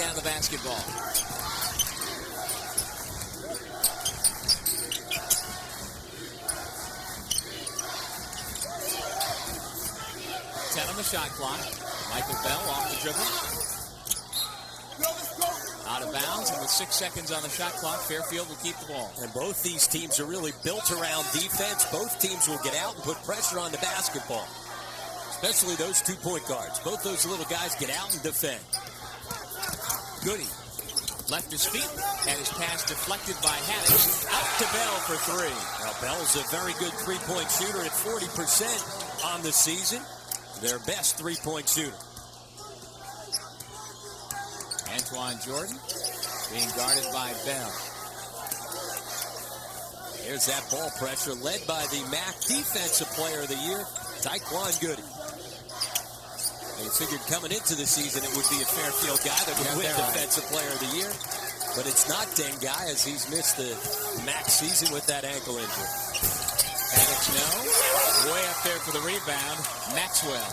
have the basketball. On the shot clock. Michael Bell off the dribble. Out of bounds, and with 6 seconds on the shot clock, Fairfield will keep the ball. And both these teams are really built around defense. Both teams will get out and put pressure on the basketball, especially those 2 point guards. Both those little guys get out and defend. Goody left his feet, and his pass deflected by Haddix. Out to Bell for 3. Now, Bell's a very good three-point shooter at 40% on the season. Their best three-point shooter. Antoine Jordan being guarded by Bell. There's that ball pressure led by the MAAC Defensive Player of the Year, Taekwon Goody. They figured coming into the season it would be a Fairfield guy that would win Defensive Player of the Year. But it's not Dengai, as he's missed the MAAC season with that ankle injury. Haddix no. Way up there for the rebound. Maxwell.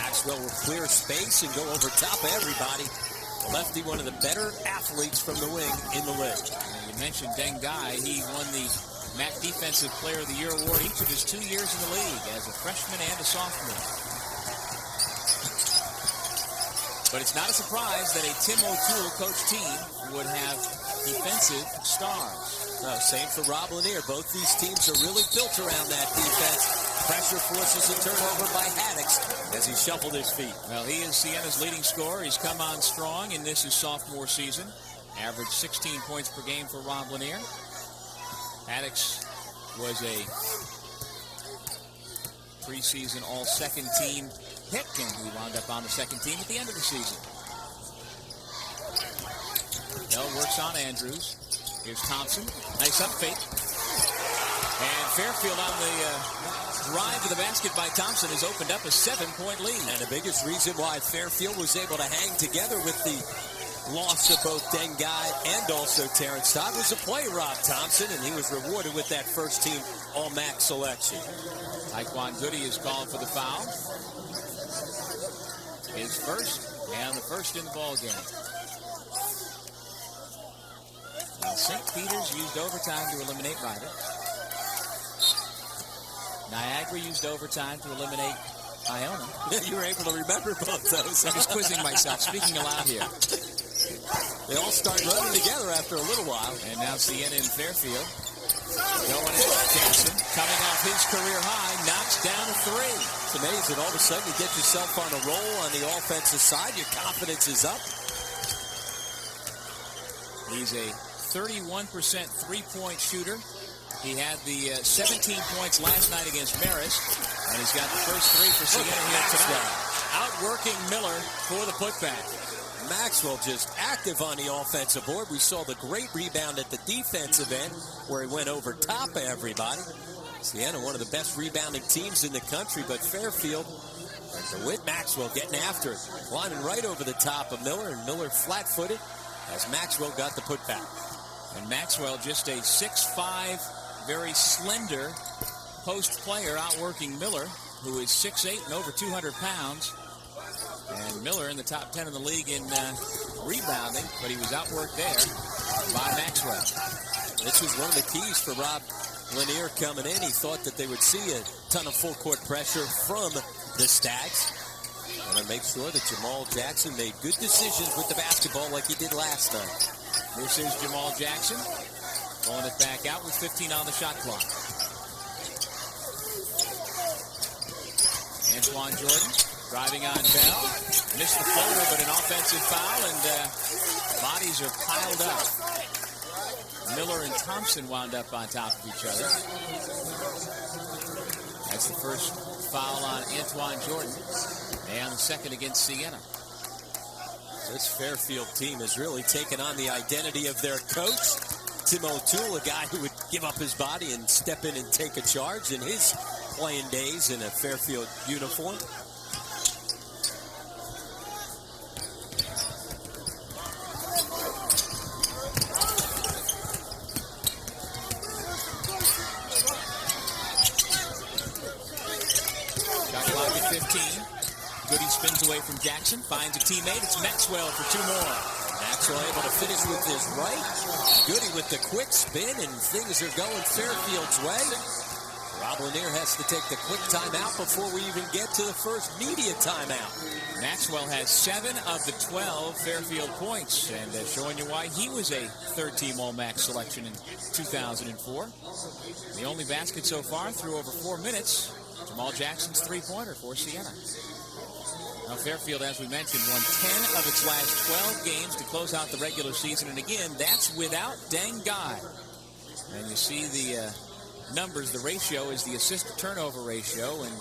Maxwell will clear space and go over top of everybody. Lefty, one of the better athletes from the wing in the league. You mentioned Dengai. He won the MAAC Defensive Player of the Year award each of his 2 years in the league as a freshman and a sophomore. But it's not a surprise that a Tim O'Toole coached team would have defensive stars. No, same for Rob Lanier. Both these teams are really built around that defense. Pressure forces a turnover by Haddix as he shuffled his feet. Well, he is Siena's leading scorer. He's come on strong in this his sophomore season. Averaged 16 points per game for Rob Lanier. Haddix was a preseason all-second team pick, and he wound up on the second team at the end of the season. Bell works on Andrews. Here's Thompson. Nice up fake. And Fairfield on the drive to the basket by Thompson has opened up a 7-point lead. And the biggest reason why Fairfield was able to hang together with the loss of both Dengai and also Terrence Todd was a play Rob Thompson, and he was rewarded with that first-team All-MAAC selection. Taekwon Goody is called for the foul. His first, and the first in the ball game. Now, St. Peter's used overtime to eliminate Ryder. Niagara used overtime to eliminate Iona. You were able to remember both those. I'm just quizzing myself, speaking aloud here. They all start running together after a little while. And now Siena and Fairfield. Going in. Jackson coming off his career high, knocks down a 3. It's amazing. All of a sudden you get yourself on a roll on the offensive side. Your confidence is up. He's a 31% three-point shooter. He had the 17 points last night against Marist, and he's got the first 3 for Siena here tonight. Outworking Miller for the putback. Maxwell just active on the offensive board. We saw the great rebound at the defensive end where he went over top of everybody. Siena, one of the best rebounding teams in the country, but Fairfield, with Maxwell getting after it, climbing right over the top of Miller, and Miller flat-footed as Maxwell got the putback. And Maxwell, just a 6'5", very slender post player, outworking Miller, who is 6'8" and over 200 pounds. And Miller in the top 10 in the league in rebounding, but he was outworked there by Maxwell. This was one of the keys for Rob Lanier coming in. He thought that they would see a ton of full court pressure from the Stags. And to make sure that Jamal Jackson made good decisions with the basketball like he did last night. This is Jamal Jackson pulling it back out with 15 on the shot clock. Antoine Jordan driving on Bell. Missed the floater, but an offensive foul, and bodies are piled up. Miller and Thompson wound up on top of each other. That's the first foul on Antoine Jordan, and the second against Siena. This Fairfield team has really taken on the identity of their coach, Tim O'Toole, a guy who would give up his body and step in and take a charge in his playing days in a Fairfield uniform. Shot clock at 15. Goody spins away from Jackson, finds a teammate. It's Maxwell for 2 more. Maxwell able to finish with his right. Goody with the quick spin, and things are going Fairfield's way. Rob Lanier has to take the quick timeout before we even get to the first media timeout. Maxwell has 7 of the 12 Fairfield points, and showing you why he was a third-team All-MAAC selection in 2004. The only basket so far through over 4 minutes. Jamal Jackson's three-pointer for Siena. Now Fairfield, as we mentioned, won 10 of its last 12 games to close out the regular season, and again, that's without Deng Gai. And you see the numbers, the ratio is the assist-to-turnover ratio, and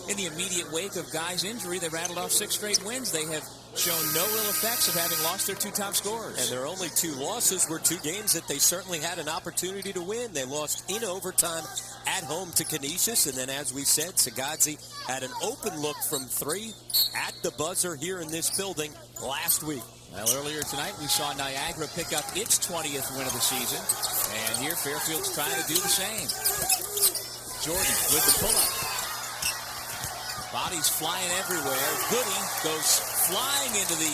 in the immediate wake of Guy's injury, they rattled off 6 straight wins. They have shown no ill effects of having lost their 2 top scorers. And their only 2 losses were 2 games that they certainly had an opportunity to win. They lost in overtime at home to Canisius, and then, as we said, Sigadzi had an open look from 3 at the buzzer here in this building last week. Well, earlier tonight, we saw Niagara pick up its 20th win of the season. And here, Fairfield's trying to do the same. Jordan with the pull-up. Bodies flying everywhere. Goody goes flying into the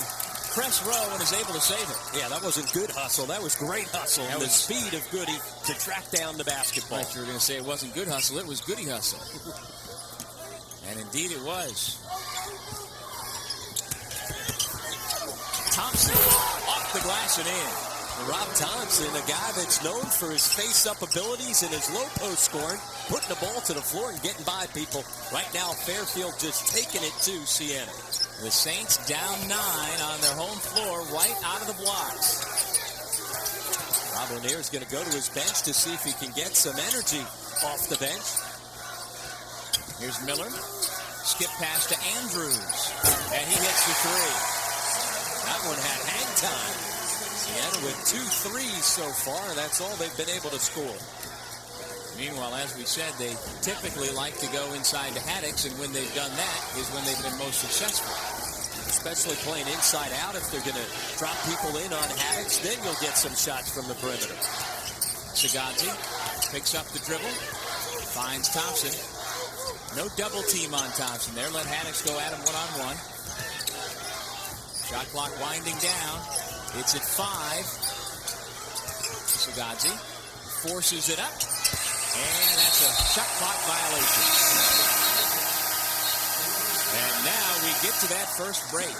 press row and is able to save it. Yeah, that wasn't good hustle. That was great hustle. That was the speed of Goody to track down the basketball. I thought you were going to say it wasn't good hustle. It was Goody hustle. And indeed it was. Thompson off the glass and in. Rob Thompson, a guy that's known for his face-up abilities and his low-post scoring, putting the ball to the floor and getting by people. Right now, Fairfield just taking it to Siena. The Saints down 9 on their home floor right out of the blocks. Rob Lanier is going to go to his bench to see if he can get some energy off the bench. Here's Miller. Skip pass to Andrews. And he hits the 3. That one had hang time. Siena with 2 threes so far. That's all they've been able to score. Meanwhile, as we said, they typically like to go inside to Haddix, and when they've done that is when they've been most successful. Especially playing inside out. If they're going to drop people in on Haddix, then you'll get some shots from the perimeter. Sigadzi picks up the dribble, finds Thompson. No double team on Thompson there. Let Haddix go at him one-on-one. Shot clock winding down. It's at 5. Sigadzi forces it up. And that's a shot clock violation. And now we get to that first break.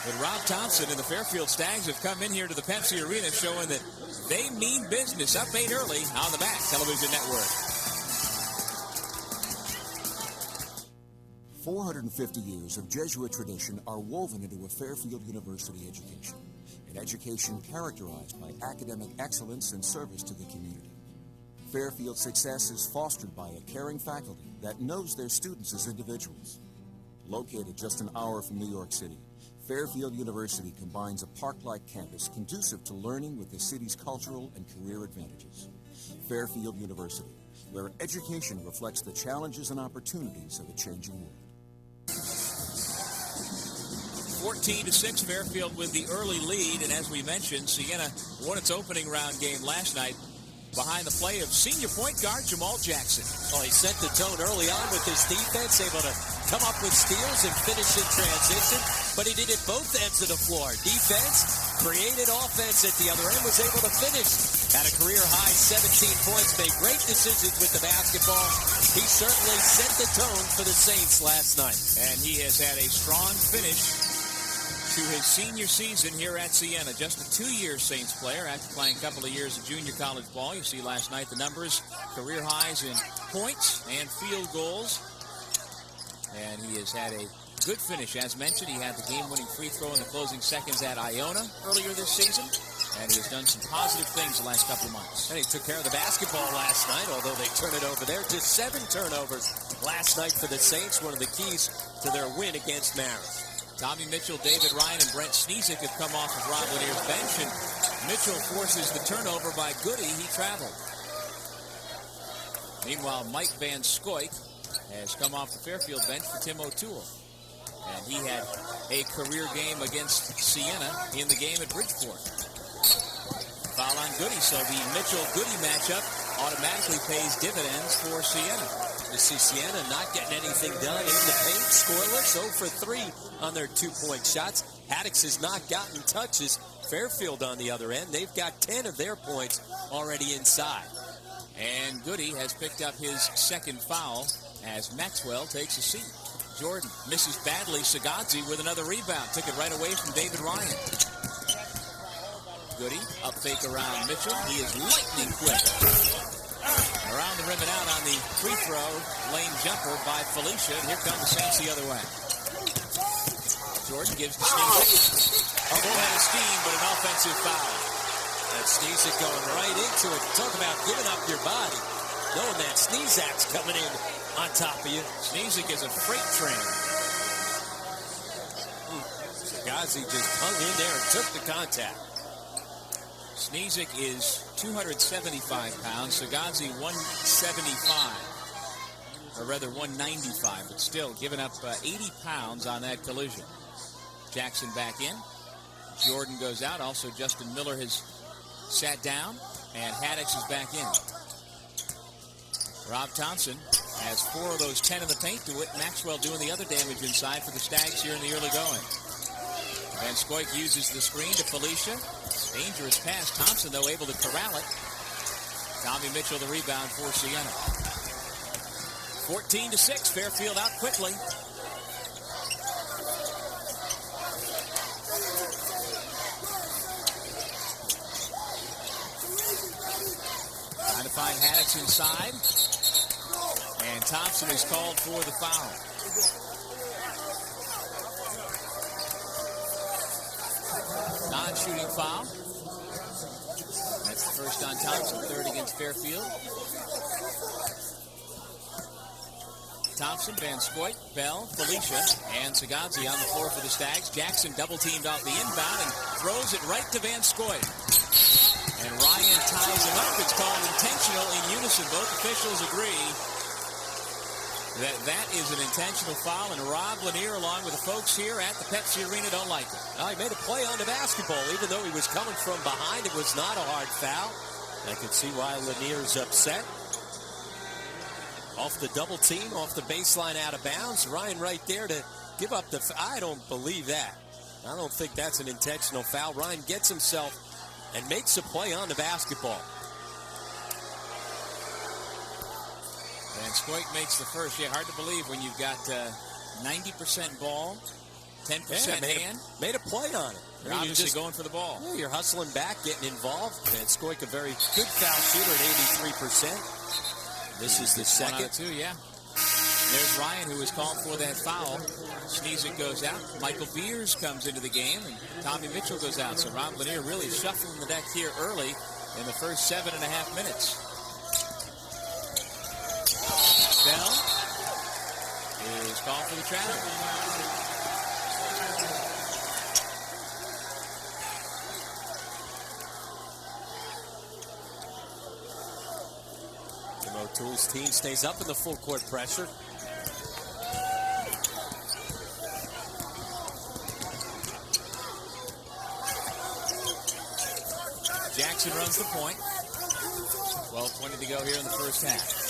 But Rob Thompson and the Fairfield Stags have come in here to the Pepsi Arena showing that they mean business. Up 8 early on the MAAC Television Network. 450 years of Jesuit tradition are woven into a Fairfield University education, an education characterized by academic excellence and service to the community. Fairfield's success is fostered by a caring faculty that knows their students as individuals. Located just an hour from New York City, Fairfield University combines a park-like campus conducive to learning with the city's cultural and career advantages. Fairfield University, where education reflects the challenges and opportunities of a changing world. 14-6, Fairfield with the early lead, and as we mentioned, Siena won its opening round game last night behind the play of senior point guard Jamal Jackson. Oh, he set the tone early on with his defense, able to come up with steals and finish in transition, but he did it both ends of the floor. Defense, created offense at the other end, was able to finish. Had a career-high 17 points, made great decisions with the basketball. He certainly set the tone for the Saints last night. And he has had a strong finish to his senior season here at Siena. Just a 2-year Saints player after playing a couple of years of junior college ball. You see last night the numbers, career highs in points and field goals. And he has had a good finish. As mentioned, he had the game-winning free throw in the closing seconds at Iona earlier this season. And he has done some positive things the last couple of months. And he took care of the basketball last night, although they turned it over there. Just 7 turnovers last night for the Saints, one of the keys to their win against Marist. Tommy Mitchell, David Ryan, and Brent Sneesick have come off of Rob Lanier's bench, and Mitchell forces the turnover by Goody. He traveled. Meanwhile, Mike Van Scoik has come off the Fairfield bench for Tim O'Toole. And he had a career game against Siena in the game at Bridgeport. Foul on Goody, so the Mitchell-Goody matchup automatically pays dividends for Siena. to see Siena not getting anything done in the paint. Scoreless, 0 for 3 on their 2-point shots. Haddix has not gotten touches. Fairfield on the other end, they've got 10 of their points already inside. And Goody has picked up his second foul as Maxwell takes a seat. Jordan misses badly. Sagazzi with another rebound. Took it right away from David Ryan. Goody, up fake around Mitchell. He is lightning quick. Around the rim and out on the free throw lane jumper by Felicia. And here come the Saints the other way. Jordan gives to Sneezik. A full head of steam, but an offensive foul. And Sneezik going right into it. Talk about giving up your body. Knowing that Sneezak's coming in on top of you. Sneezik is a freight train. Sagazzi just hung in there and took the contact. Sneezik is 275 pounds. Sagazzi 175. Or rather 195, but still giving up 80 pounds on that collision. Jackson back in. Jordan goes out. Also, Justin Miller has sat down, and Haddix is back in. Rob Thompson has 4 of those 10 in the paint. DeWitt Maxwell doing the other damage inside for the Stags here in the early going. Van Scoik uses the screen to Felicia. Dangerous pass. Thompson, though, able to corral it. Tommy Mitchell the rebound for Siena. 14-6. Fairfield out quickly. Trying to find Haddix inside. And Thompson is called for the foul. Non-shooting foul. That's the first on Thompson, third against Fairfield. Thompson, Van Scoik, Bell, Felicia, and Sagazzi on the floor for the Stags. Jackson double-teamed off the inbound and throws it right to Van Scoik. And Ryan ties him up. It's called intentional in unison. Both officials agree that is an intentional foul, and Rob Lanier, along with the folks here at the Pepsi Arena, don't like it. He made a play on the basketball. Even though he was coming from behind, it was not a hard foul. I can see why Lanier's upset. Off the double team, off the baseline, out of bounds. Ryan right there to give up the... I don't believe that. I don't think that's an intentional foul. Ryan gets himself and makes a play on the basketball. Van Scoik makes the first. Yeah, hard to believe when you've got 90% ball, 10% hand. Made a play on it. You're obviously going for the ball. Yeah, you're hustling back, getting involved. Van Scoik, a very good foul shooter at 83%. This is the second. Two, yeah. There's Ryan, who was called for that foul. Sneezik goes out. Michael Beers comes into the game, and Tommy Mitchell goes out. So Rob Lanier really shuffling the deck here early in the first 7.5 minutes. Bell is called for the travel. Tim O'Toole's team stays up in the full court pressure. Jackson runs the point. 12:20 to go here in the first half.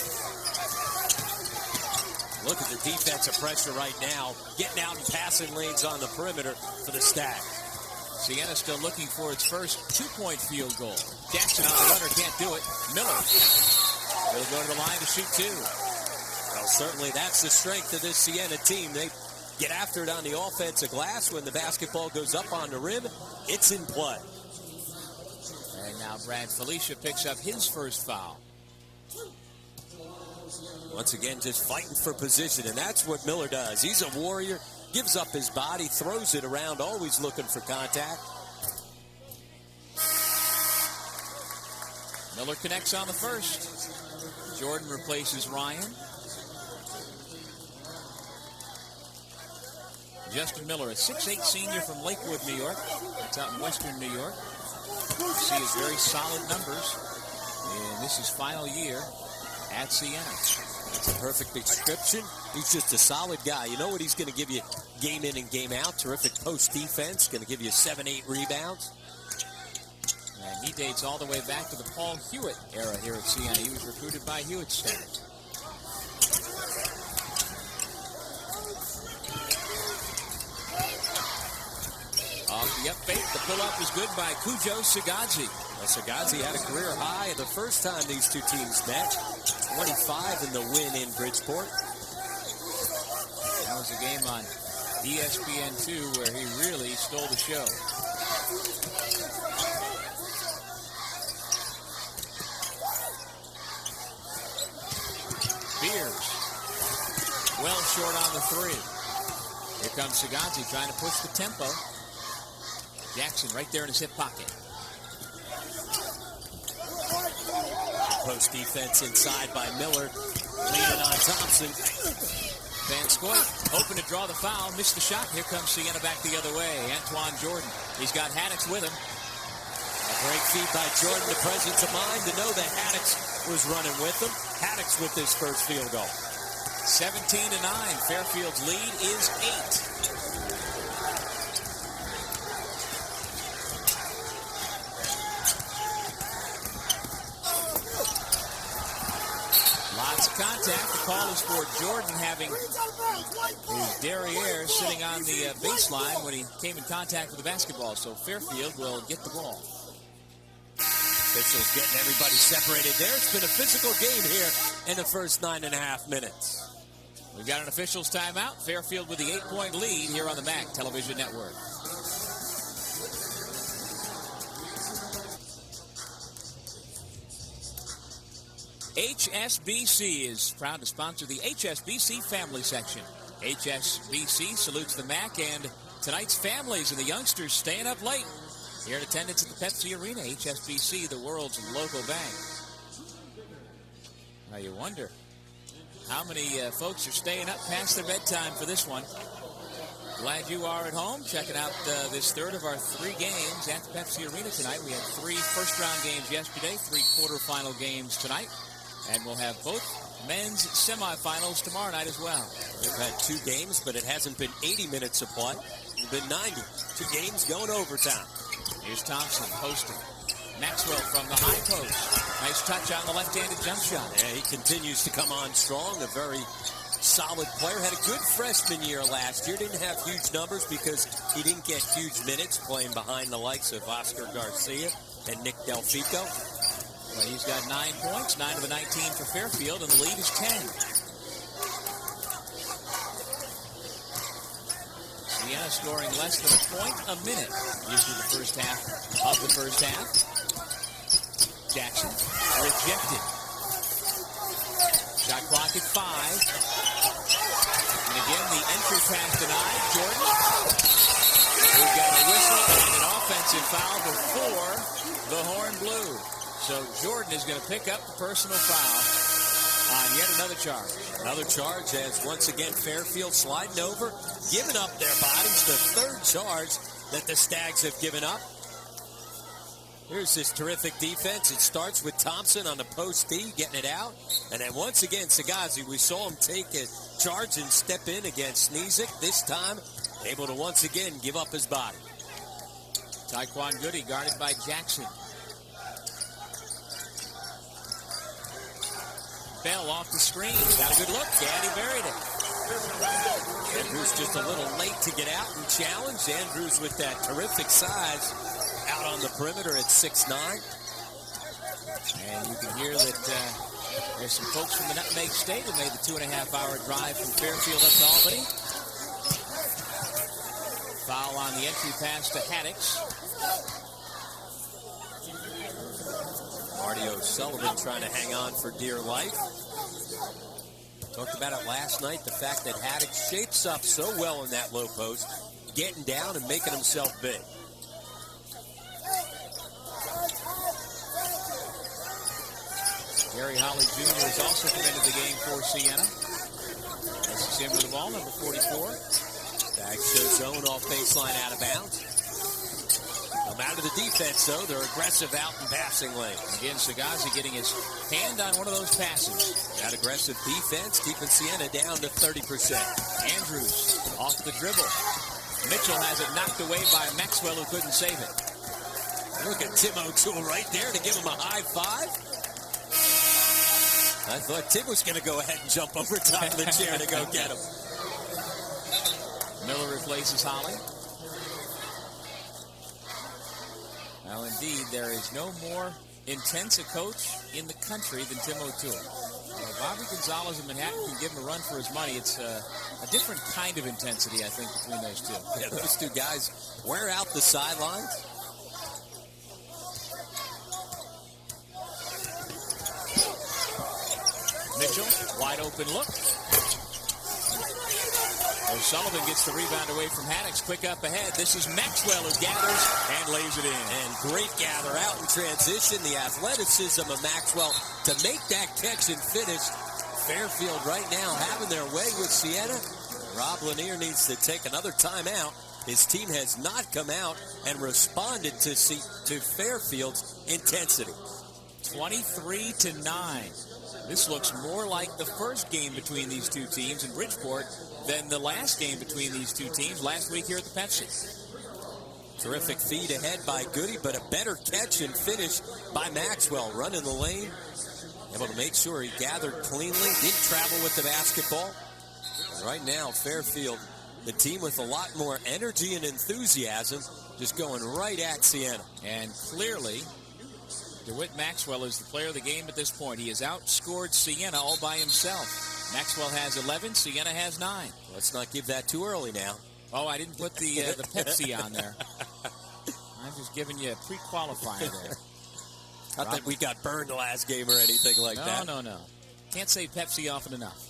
Look at the defensive pressure right now. Getting out in passing lanes on the perimeter for the Stag. Siena still looking for its first 2-point field goal. Jackson on the runner, can't do it. Miller will go to the line to shoot 2. Well, certainly that's the strength of this Siena team. They get after it on the offensive glass. When the basketball goes up on the rim, it's in play. And now Brad Felicia picks up his first foul. Once again, just fighting for position, and that's what Miller does. He's a warrior, gives up his body, throws it around, always looking for contact. Miller connects on the first. Jordan replaces Ryan. Justin Miller, a 6'8" senior from Lakewood, New York. That's out in western New York. You see his very solid numbers. And this is final year at Siena. That's a perfect description. He's just a solid guy. You know what he's going to give you game in and game out. Terrific post defense. Going to give you 7-8 rebounds. And he dates all the way back to the Paul Hewitt era here at Siena. He was recruited by Hewitt State. Off the up fake, the pull-up is good by Cujo Sagazzi. Well, Sagazzi had a career high the first time these two teams met. 25 in the win in Bridgeport. That was a game on ESPN2 where he really stole the show. Beers. Well short on the three. Here comes Sagazzi trying to push the tempo. Jackson right there in his hip pocket. Post defense inside by Miller. Leaning on Thompson. Van Scoit open to draw the foul. Missed the shot. Here comes Siena back the other way. Antoine Jordan. He's got Haddix with him. A great feed by Jordan. The presence of mind to know that Haddix was running with him. Haddix with his first field goal. 17-9. Fairfield's lead is 8. Lots of contact. The call is for Jordan having his derriere sitting on the baseline when he came in contact with the basketball. So Fairfield will get the ball. Officials getting everybody separated there. It's been a physical game here in the first 9.5 minutes. We've got an officials timeout. Fairfield with the 8-point lead here on the MAAC Television Network. HSBC is proud to sponsor the HSBC Family Section. HSBC salutes the MAAC and tonight's families and the youngsters staying up late. Here in attendance at the Pepsi Arena, HSBC, the world's local bank. Now you wonder how many folks are staying up past their bedtime for this one. Glad you are at home checking out this third of our 3 games at the Pepsi Arena tonight. We had 3 first-round games yesterday, 3 quarterfinal games tonight. And we'll have both men's semifinals tomorrow night as well. We've had 2 games, but it hasn't been 80 minutes of play. It's been 90. 2 games going overtime. Here's Thompson posting. Maxwell from the high post. Nice touch on the left-handed jump shot. Yeah, he continues to come on strong. A very solid player. Had a good freshman year last year. Didn't have huge numbers because he didn't get huge minutes playing behind the likes of Oscar Garcia and Nick Delfico. Well, he's got 9 points, 9 of the 19 for Fairfield, and the lead is 10. Siena scoring less than a point a minute, usually the first half of the first half. Jackson rejected. Shot clock at 5. And again, the entry pass denied. Jordan, who got a whistle and an offensive foul before the horn blew. So Jordan is going to pick up the personal foul on yet another charge. Another charge as once again Fairfield sliding over, giving up their bodies. The 3rd charge that the Stags have given up. Here's this terrific defense. It starts with Thompson on the post D, getting it out. And then once again, Sagazzi, we saw him take a charge and step in against Sneezik. This time, able to once again give up his body. Taekwon Goody guarded by Jackson. Bell off the screen. Got a good look, and he buried it. Andrews just a little late to get out and challenge. Andrews with that terrific size out on the perimeter at 6'9". And you can hear that there's some folks from the Nutmeg State who made the 2.5-hour drive from Fairfield up to Albany. Foul on the entry pass to Haddix. Marty O'Sullivan trying to hang on for dear life. Talked about it last night, the fact that Haddix shapes up so well in that low post, getting down and making himself big. Gary Holly Jr. has also come into the game for Siena. This is him with the ball, number 44. Back shows zone off baseline out of bounds. Come out of the defense, though. They're aggressive out in passing lane. Again, Sagazzi getting his hand on one of those passes. That aggressive defense keeping Siena down to 30%. Andrews off the dribble. Mitchell has it knocked away by Maxwell, who couldn't save it. Look at Tim O'Toole right there to give him a high five. I thought Tim was going to go ahead and jump over top of the chair to go get him. Miller replaces Holly. Well, indeed, there is no more intense a coach in the country than Tim O'Toole. Bobby Gonzalez in Manhattan can give him a run for his money. It's a different kind of intensity, I think, between those two. Yeah, those two guys wear out the sidelines. Mitchell, wide open look. O'Sullivan gets the rebound away from Haddix. Quick up ahead. This is Maxwell who gathers and lays it in. And great gather out in transition. The athleticism of Maxwell to make that catch and finish. Fairfield right now having their way with Siena. Rob Lanier needs to take another timeout. His team has not come out and responded to Fairfield's intensity. 23-9. This looks more like the first game between these two teams in Bridgeport than the last game between these two teams last week here at the Pepsi. Terrific feed ahead by Goody, but a better catch and finish by Maxwell. Running the lane, able to make sure he gathered cleanly, didn't travel with the basketball. And right now, Fairfield, the team with a lot more energy and enthusiasm, just going right at Siena. And clearly, DeWitt Maxwell is the player of the game at this point. He has outscored Siena all by himself. Maxwell has 11, Siena has 9. Let's not give that too early now. Oh, I didn't put the Pepsi on there. I'm just giving you a pre-qualifier there. Not that we got burned last game or anything like that. No. Can't say Pepsi often enough.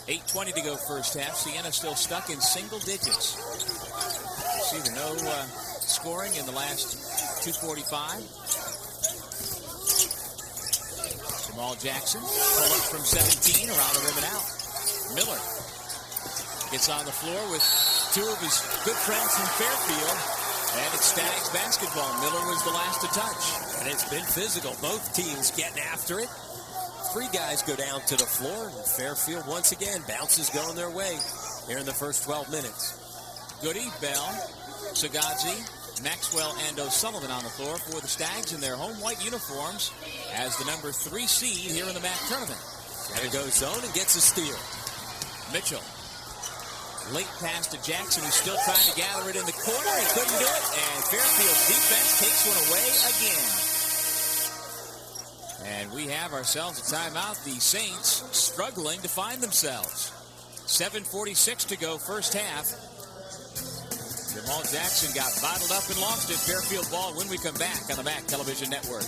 8:20 to go first half. Siena still stuck in single digits. You see the no scoring in the last 2:45. Jamal Jackson, pull up from 17, around the rim and out. Miller gets on the floor with two of his good friends from Fairfield, and it's Stags basketball. Miller was the last to touch. And it's been physical. Both teams getting after it. Three guys go down to the floor, and Fairfield once again bounces going their way here in the first 12 minutes. Goody, Bell, Sagazi, Maxwell, and O'Sullivan on the floor for the Stags in their home white uniforms as the number 3 seed here in the MAAC tournament. And it goes zone and gets a steal. Mitchell. Late pass to Jackson, who's still trying to gather it in the corner. He couldn't do it, and Fairfield's defense takes one away again. And we have ourselves a timeout. The Saints struggling to find themselves. 7:46 to go first half. Jamal Jackson got bottled up and lost it. Fairfield ball when we come back on the MAAC Television Network.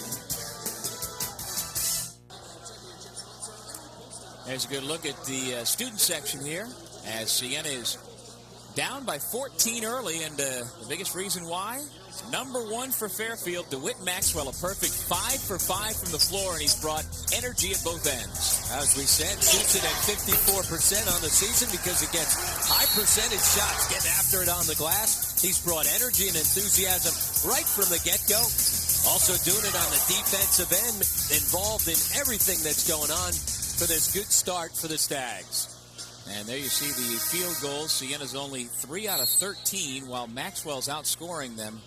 There's a good look at the student section here as Siena is down by 14 early, and the biggest reason why? Number 1 for Fairfield, DeWitt Maxwell, a perfect 5 for 5 from the floor, and he's brought energy at both ends. As we said, shoots it at 54% on the season because it gets high percentage shots, getting after it on the glass. He's brought energy and enthusiasm right from the get-go. Also doing it on the defensive end, involved in everything that's going on for this good start for the Stags. And there you see the field goals. Siena's only 3 out of 13, while Maxwell's outscoring them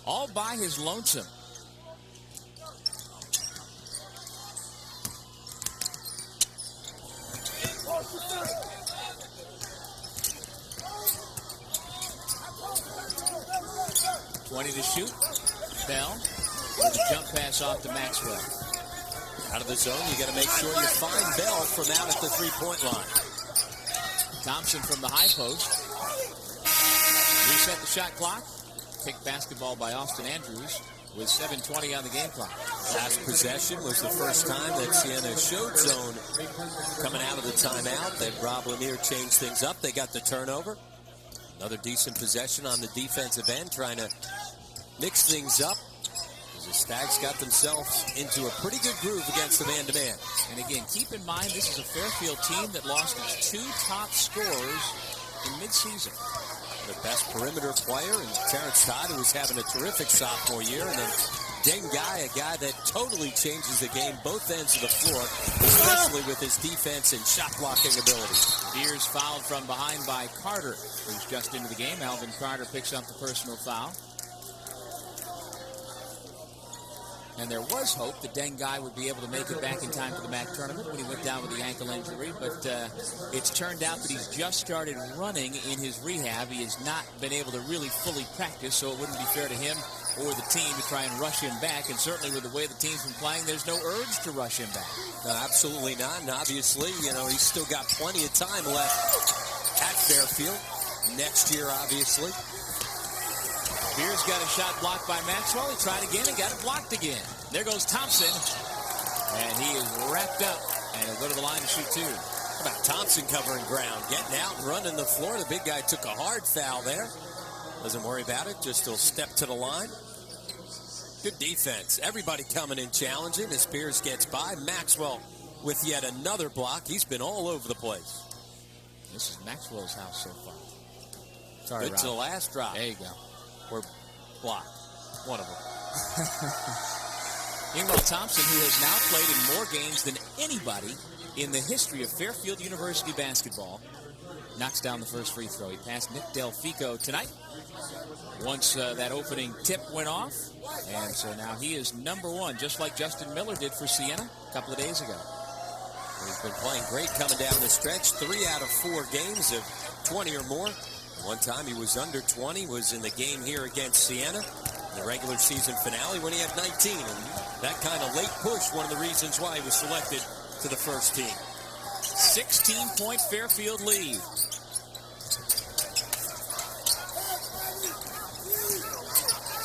all by his lonesome. .20 to shoot. Bell with a jump pass off to Maxwell. Out of the zone, you got to make sure you find Bell from out at the three-point line. Thompson from the high post. Reset the shot clock. Kick basketball by Austin Andrews with 7:20 on the game clock. Last possession was the first time that Siena showed zone coming out of the timeout. Then Rob Lanier changed things up. They got the turnover. Another decent possession on the defensive end, trying to mix things up. The Stags got themselves into a pretty good groove against the man-to-man. And again, keep in mind, this is a Fairfield team that lost its 2 top scorers in midseason. The best perimeter player, and Terrence Todd, who was having a terrific sophomore year, and then Deng Guy, a guy that totally changes the game both ends of the floor, especially with his defense and shot-blocking ability. Beers fouled from behind by Carter, who's just into the game. Alvin Carter picks up the personal foul. And there was hope that Dengai would be able to make it back in time for the MAAC tournament when he went down with the ankle injury. But it's turned out that he's just started running in his rehab. He has not been able to really fully practice, so it wouldn't be fair to him or the team to try and rush him back. And certainly with the way the team's been playing, there's no urge to rush him back. No, absolutely not. And obviously, he's still got plenty of time left at Fairfield. Next year, obviously. Spears got a shot blocked by Maxwell. He tried again and got it blocked again. There goes Thompson. And he is wrapped up. And he'll go to the line to shoot two. How about Thompson covering ground, getting out and running the floor. The big guy took a hard foul there. Doesn't worry about it. Just he'll step to the line. Good defense. Everybody coming in challenging as Spears gets by. Maxwell with yet another block. He's been all over the place. This is Maxwell's house so far. Sorry, Good Rob. to the last drop. There you go. Or block. One of them. Meanwhile, Thompson, who has now played in more games than anybody in the history of Fairfield University basketball, knocks down the first free throw. He passed Nick Delfico tonight once that opening tip went off. And so now he is number one, just like Justin Miller did for Siena a couple of days ago. He's been playing great coming down the stretch. 3 out of 4 games of 20 or more. One time he was under 20, was in the game here against Siena, the regular season finale, when he had 19. And that kind of late push, one of the reasons why he was selected to the first team. 16-point Fairfield lead.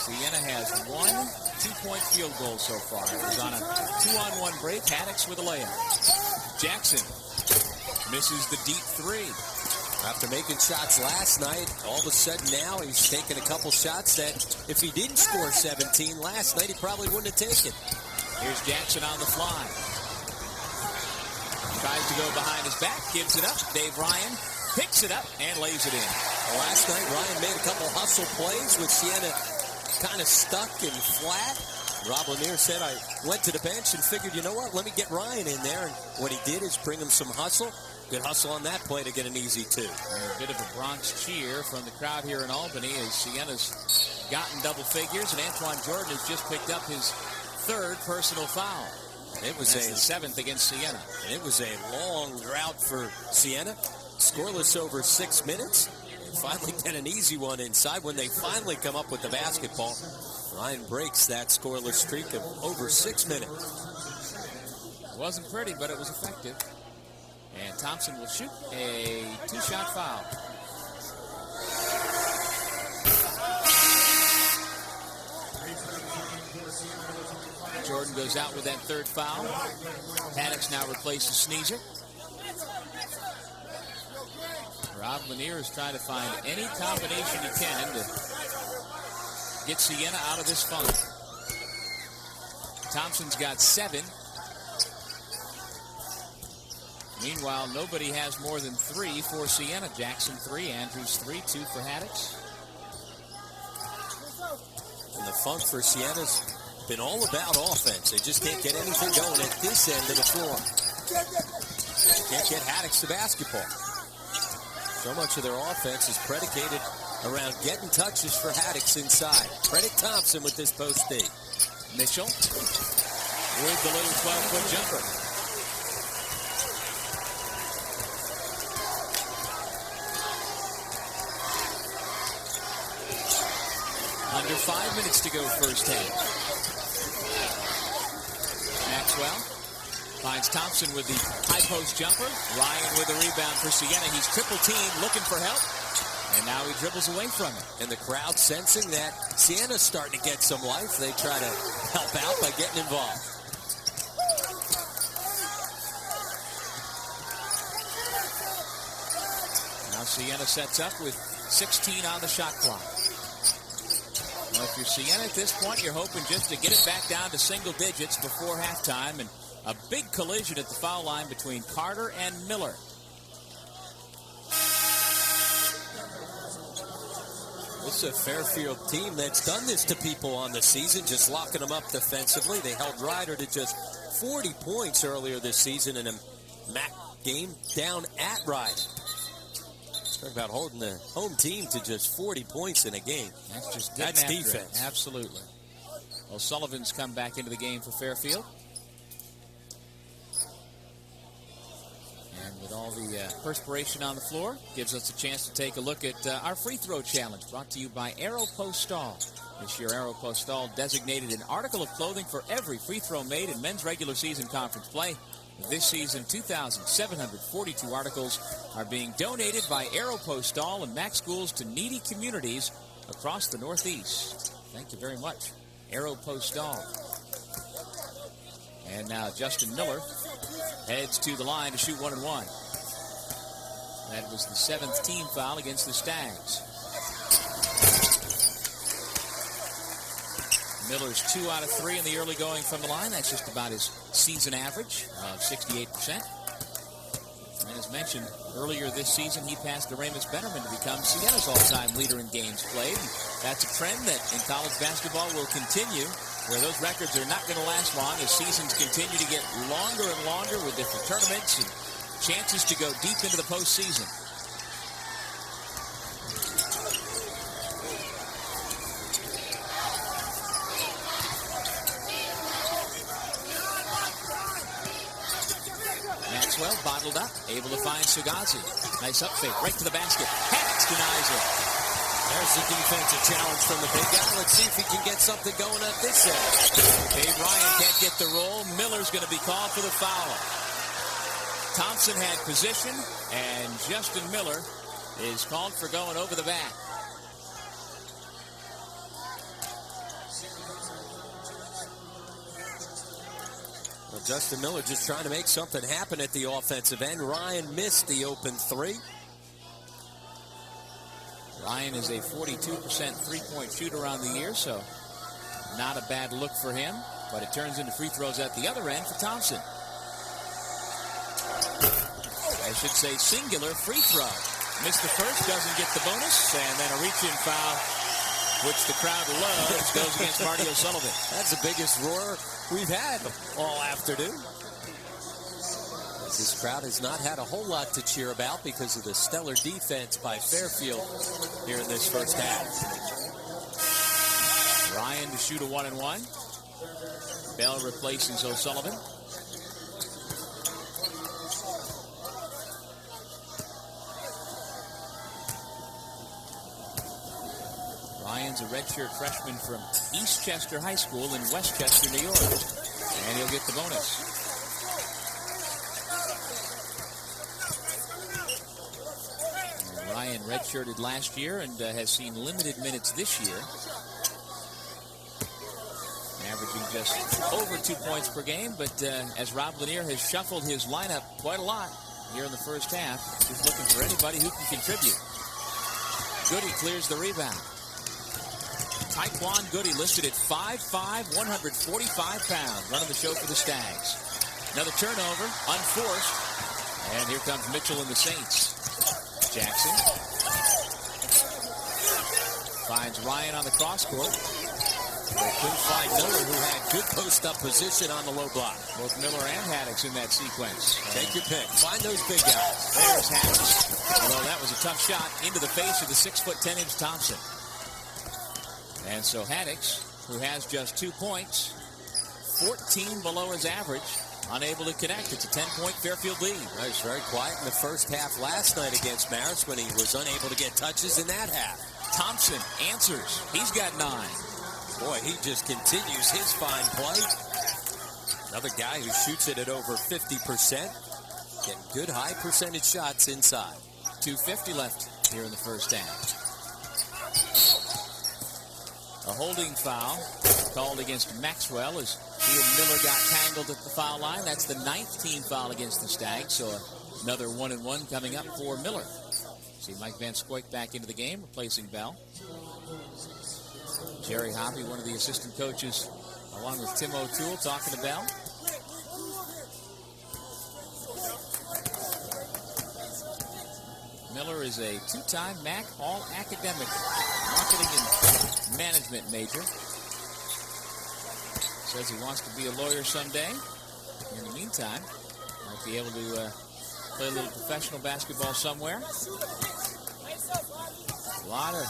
Siena has 1 2-point field goal so far. It was on a 2-on-1 break. Haddix with a layup. Jackson misses the deep 3. After making shots last night, all of a sudden now he's taking a couple shots that if he didn't score 17 last night, he probably wouldn't have taken. Here's Jackson on the fly. Tries to go behind his back, gives it up. Dave Ryan picks it up and lays it in. Well, last night, Ryan made a couple hustle plays with Siena kind of stuck and flat. Rob Lanier said, I went to the bench and figured, you know what, let me get Ryan in there. And what he did is bring him some hustle. Good hustle on that play to get an easy 2. And a bit of a Bronx cheer from the crowd here in Albany as Siena's gotten double figures, and Antoine Jordan has just picked up his 3rd personal foul. It was the 7th against Siena. And it was a long drought for Siena. Scoreless over 6 minutes. They finally get an easy one inside. When they finally come up with the basketball, Ryan breaks that scoreless streak of over 6 minutes. It wasn't pretty, but it was effective. And Thompson will shoot a 2-shot foul. Jordan goes out with that 3rd foul. Haddix now replaces Sneezer. Rob Lanier is trying to find any combination he can to get Siena out of this funk. Thompson's got 7. Meanwhile, nobody has more than 3 for Siena. Jackson 3, Andrews 3, 2 for Haddix. And the funk for Siena's been all about offense. They just can't get anything going at this end of the floor. Can't get Haddix the basketball. So much of their offense is predicated around getting touches for Haddix inside. Credit Thompson with this post D. Mitchell with the little 12-foot jumper. Under 5 minutes to go first half. Maxwell finds Thompson with the high post jumper. Ryan with the rebound for Siena. He's triple teamed, looking for help. And now he dribbles away from it. And the crowd sensing that Siena's starting to get some life. They try to help out by getting involved. Now Siena sets up with 16 on the shot clock. Well, if you're Siena at this point, you're hoping just to get it back down to single digits before halftime. And a big collision at the foul line between Carter and Miller. This is a Fairfield team that's done this to people on the season, just locking them up defensively. They held Ryder to just 40 points earlier this season in a MAAC game down at Ryder. Talk about holding the home team to just 40 points in a game. That's just that's defense. Absolutely. O'Sullivan's come back into the game for Fairfield. And with all the perspiration on the floor, gives us a chance to take a look at our free throw challenge, brought to you by Aeropostale. This year, Aeropostale designated an article of clothing for every free throw made in men's regular season conference play. This season, 2,742 articles are being donated by Aeropostale and MAAC schools to needy communities across the Northeast. Thank you very much, Aeropostale. And now Justin Miller heads to the line to shoot 1 and 1. That was the 7th team foul against the Stags. Miller's 2 out of 3 in the early going from the line. That's just about his season average of 68%. And as mentioned earlier this season, he passed Aramis Bennerman to become Siena's all-time leader in games played. That's a trend that in college basketball will continue, where those records are not going to last long as seasons continue to get longer and longer with different tournaments and chances to go deep into the postseason. Maxwell bottled up, able to find Sugazi. Nice up fake, right to the basket. Hatch denies it. There's the defensive challenge from the big guy. Let's see if he can get something going at this end. Dave Ryan can't get the roll. Miller's going to be called for the foul. Thompson had position, and Justin Miller is called for going over the back. Well, Justin Miller just trying to make something happen at the offensive end. Ryan missed the open 3. Ryan is a 42% three-point shooter on the year, so not a bad look for him, but it turns into free throws at the other end for Thompson. I should say singular free throw. Missed the first, doesn't get the bonus, and then a reach-in foul, which the crowd loves, goes against Marty O'Sullivan. That's the biggest roar we've had all afternoon. This crowd has not had a whole lot to cheer about because of the stellar defense by Fairfield here in this first half. Ryan to shoot a 1 and 1. Bell replaces O'Sullivan. Ryan's a redshirt freshman from Eastchester High School in Westchester, New York. And he'll get the bonus. Ryan redshirted last year and has seen limited minutes this year. Averaging just over 2 points per game, but as Rob Lanier has shuffled his lineup quite a lot here in the first half, he's looking for anybody who can contribute. Goody clears the rebound. Taekwon Goody listed at 5'5", 145 pounds, running the show for the Stags. Another turnover, unforced, and here comes Mitchell and the Saints. Jackson finds Ryan on the cross court. They couldn't find Miller, who had good post-up position on the low block. Both Miller and Haddix in that sequence. Take your pick. Find those big guys. There's Haddix. Although that was a tough shot into the face of the 6'10" Thompson. And so Haddix, who has just 2 points, 14 below his average, unable to connect. It's a 10-point Fairfield lead. He was very quiet in the first half last night against Marist when he was unable to get touches in that half. Thompson answers. He's got 9. Boy, he just continues his fine play. Another guy who shoots it at over 50%. Getting good high percentage shots inside. 2:50 left here in the first half. A holding foul called against Maxwell as he and Miller got tangled at the foul line. That's the 9th team foul against the Stags, so another 1 and 1 coming up for Miller. See Mike Van Scoik back into the game, replacing Bell. Jerry Hoppy, one of the assistant coaches, along with Tim O'Toole, talking to Bell. Miller is a 2-time MAAC All-Academic Marketing and Management major. Says he wants to be a lawyer someday. In the meantime, might be able to play a little professional basketball somewhere. A lot of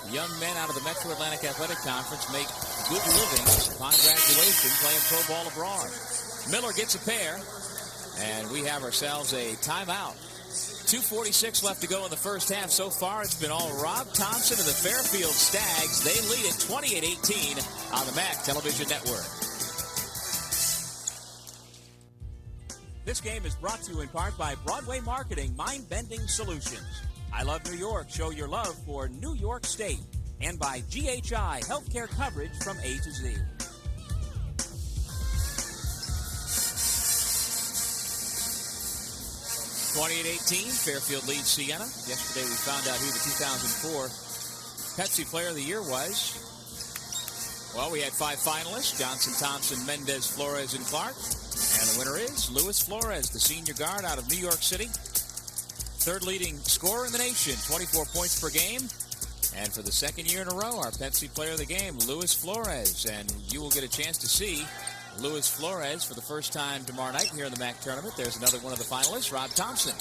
young men out of the Metro Atlantic Athletic Conference make good living upon graduation playing pro ball abroad. Miller gets a pair, and we have ourselves a timeout. 2:46 left to go in the first half. So far, it's been all Rob Thompson and the Fairfield Stags. They lead it 28-18 on the MAAC Television Network. This game is brought to you in part by Broadway Marketing Mind-Bending Solutions. I Love New York. Show your love for New York State. And by GHI, healthcare coverage from A to Z. (28-18), Fairfield leads Siena. Yesterday we found out who the 2004 Pepsi Player of the Year was. Well, we had 5 finalists: Johnson, Thompson, Mendez, Flores, and Clark. And the winner is Luis Flores, the senior guard out of New York City. Third leading scorer in the nation, 24 points per game. And for the second year in a row, our Pepsi Player of the Game, Luis Flores. And you will get a chance to see Luis Flores for the first time tomorrow night here in the MAAC tournament. There's another one of the finalists, Rob Thompson,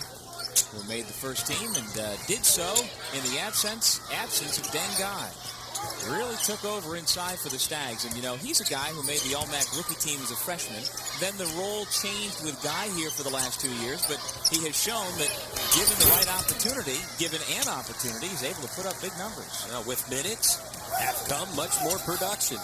who made the first team and did so in the absence of Dan Guy. Really took over inside for the Stags. And, you know, he's a guy who made the All-MAAC rookie team as a freshman. Then the role changed with Guy here for the last 2 years. But he has shown that given the right opportunity, given an opportunity, he's able to put up big numbers. Now, with minutes have come much more production.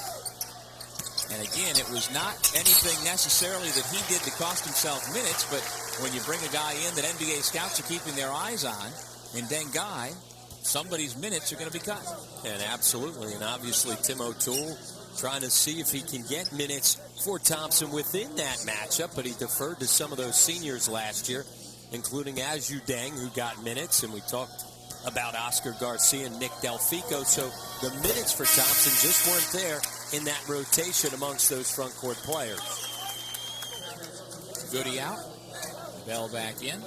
And again, it was not anything necessarily that he did to cost himself minutes, but when you bring a guy in that NBA scouts are keeping their eyes on, in Dengai, somebody's minutes are going to be cut. And absolutely, and obviously Tim O'Toole trying to see if he can get minutes for Thompson within that matchup, but he deferred to some of those seniors last year, including Azu Deng, who got minutes, and we talked about Oscar Garcia and Nick Delfico, so the minutes for Thompson just weren't there in that rotation amongst those front court players. Goody out. Bell back in.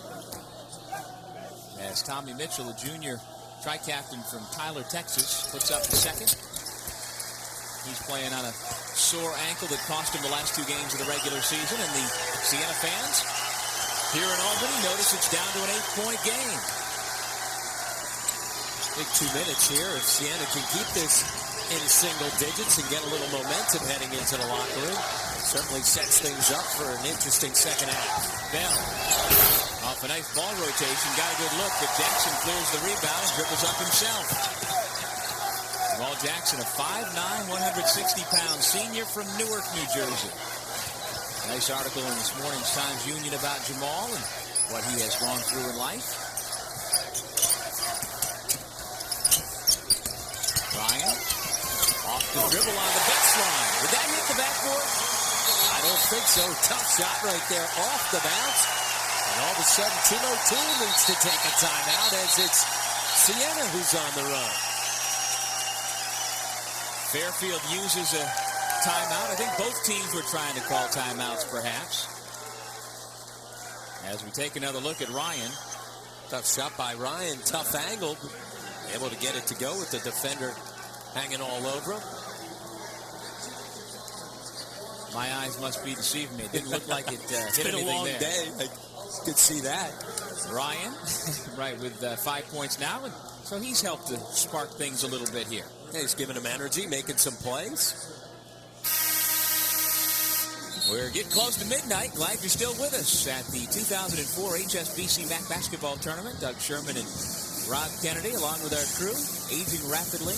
As Tommy Mitchell, the junior tri-captain from Tyler, Texas, puts up the second. He's playing on a sore ankle that cost him the last 2 games of the regular season. And the Siena fans here in Albany notice it's down to an 8-point game. Big 2 minutes here. If Siena can keep this in single digits and get a little momentum heading into the locker room, certainly sets things up for an interesting second half. Bell off a nice ball rotation, got a good look, but Jackson clears the rebound and dribbles up himself. Jamal Jackson, a 5'9", 160-pound senior from Newark, New Jersey. Nice article in this morning's Times-Union about Jamal and what he has gone through in life. Ryan off the dribble on the baseline. Did that hit the backboard? I don't think so. Tough shot right there off the bounce. And all of a sudden, Tim O'Toole needs to take a timeout as it's Siena who's on the run. Fairfield uses a timeout. I think both teams were trying to call timeouts, perhaps. As we take another look at Ryan. Tough shot by Ryan. Tough angle. Able to get it to go with the defender hanging all over him. My eyes must be deceiving me. It didn't look like it it's hit been a long there. day. I could see that. Ryan, right, with 5 points now. And so he's helped to spark things a little bit here. Yeah, he's giving him energy, making some plays. We're getting close to midnight. Glad you're still with us at the 2004 HSBC MAAC basketball tournament. Doug Sherman and Rob Kennedy, along with our crew, aging rapidly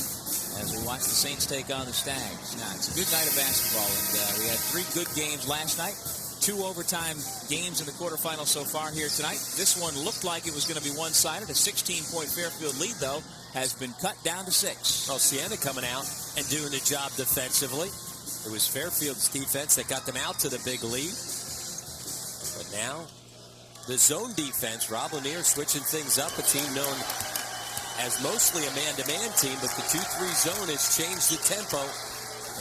as we watch the Saints take on the Stags. Now, it's a good night of basketball, and we had 3 good games last night. 2 overtime games in the quarterfinals so far here tonight. This one looked like it was going to be one-sided. A 16-point Fairfield lead, though, has been cut down to 6. Well, Siena coming out and doing the job defensively. It was Fairfield's defense that got them out to the big lead. But now, the zone defense, Rob Lanier switching things up, a team known as mostly a man-to-man team, but the 2-3 zone has changed the tempo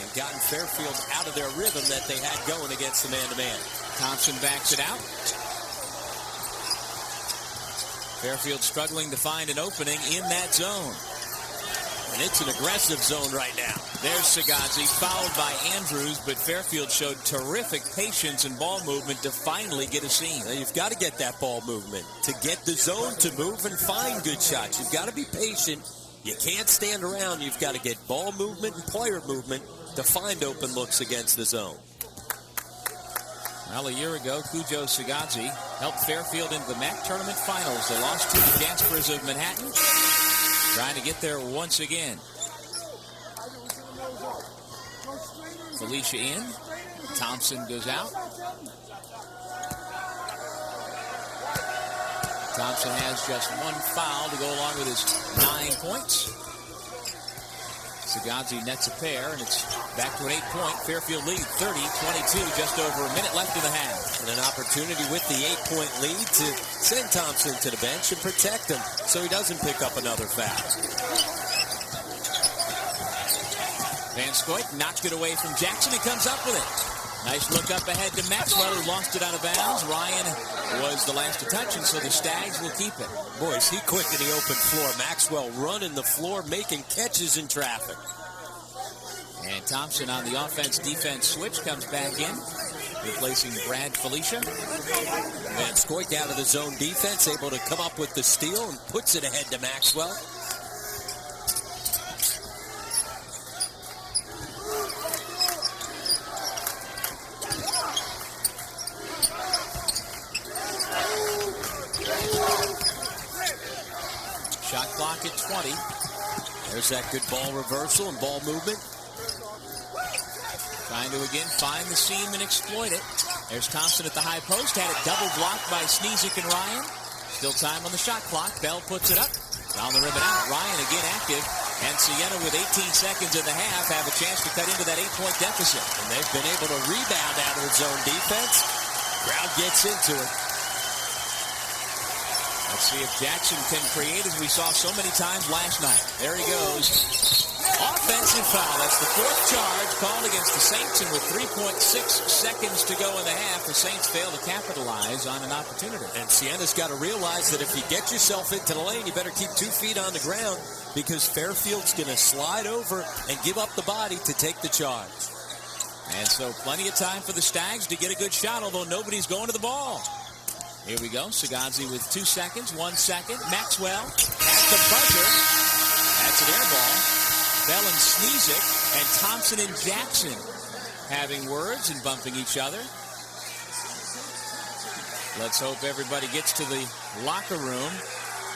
and gotten Fairfield out of their rhythm that they had going against the man-to-man. Thompson backs it out. Fairfield struggling to find an opening in that zone. And it's an aggressive zone right now. There's Sagazzi, fouled by Andrews, but Fairfield showed terrific patience and ball movement to finally get a seam. Now you've got to get that ball movement to get the zone to move and find good shots. You've got to be patient You can't stand around. You've got to get ball movement and player movement to find open looks against the zone. Well, a year ago, Cujo Sagazzi helped Fairfield into the MAAC tournament finals. They lost to the Jaspers of Manhattan, trying to get there once again. Felicia in. Thompson goes out. Thompson has just one foul to go along with his 9 points. Sagazzi nets a pair, and it's back to an 8-point Fairfield lead, 30-22, just over a minute left in the half. And an opportunity with the 8-point lead to send Thompson to the bench and protect him so he doesn't pick up another foul. Van Scoit knocked it away from Jackson and comes up with it. Nice look up ahead to Maxwell, who lost it out of bounds. Ryan was the last to touch, and so the Stags will keep it. Boy, is he quick in the open floor. Maxwell running the floor, making catches in traffic. And Thompson on the offense-defense switch comes back in, replacing Brad Felicia. Van Scoit out of the zone defense, able to come up with the steal and puts it ahead to Maxwell. Shot clock at 20. There's that good ball reversal and ball movement. Trying to again find the seam and exploit it. There's Thompson at the high post. Had it double blocked by Sneezik and Ryan. Still time on the shot clock. Bell puts it up. Down the rim and out. Ryan again active. And Siena with 18 seconds in the half have a chance to cut into that 8-point deficit. And they've been able to rebound out of the zone defense. Crowd gets into it. Let's see if Jackson can create as we saw so many times last night. There he goes. Offensive foul. That's the fourth charge called against the Saints, and with 3.6 seconds to go in the half, the Saints fail to capitalize on an opportunity. And Siena's got to realize that if you get yourself into the lane, you better keep 2 feet on the ground, because Fairfield's going to slide over and give up the body to take the charge. And so plenty of time for the Stags to get a good shot, although nobody's going to the ball. Here we go. Sagazzi with 2 seconds, 1 second. Maxwell at the buzzer. That's an air ball. Bell and Sneezik and Thompson and Jackson having words and bumping each other. Let's hope everybody gets to the locker room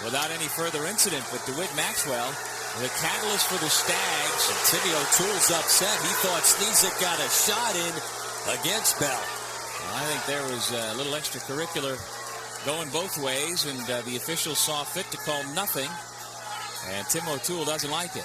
without any further incident. But DeWitt Maxwell, the catalyst for the Stags. And Timmy O'Toole's upset. He thought Sneezik got a shot in against Bell. Well, I think there was a little extracurricular going both ways, and the officials saw fit to call nothing. And Tim O'Toole doesn't like it.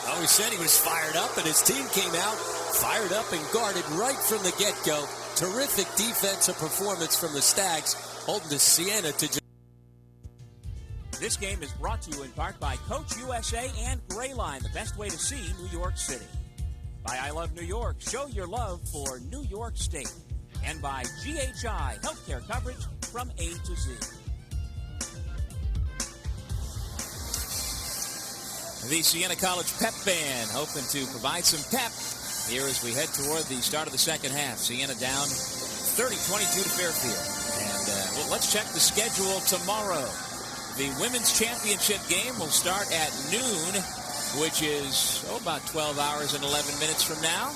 Well, we said he was fired up, and his team came out fired up and guarded right from the get-go. Terrific defensive performance from the Stags, holding the Siena to. This game is brought to you in part by Coach USA and Grayline, the best way to see New York City. By I Love New York, show your love for New York State. And by GHI, healthcare coverage from A to Z. The Siena College Pep Band hoping to provide some pep here as we head toward the start of the second half. Siena down 30-22 to Fairfield. And well, let's check the schedule tomorrow. The women's championship game will start at noon, which is about 12 hours and 11 minutes from now.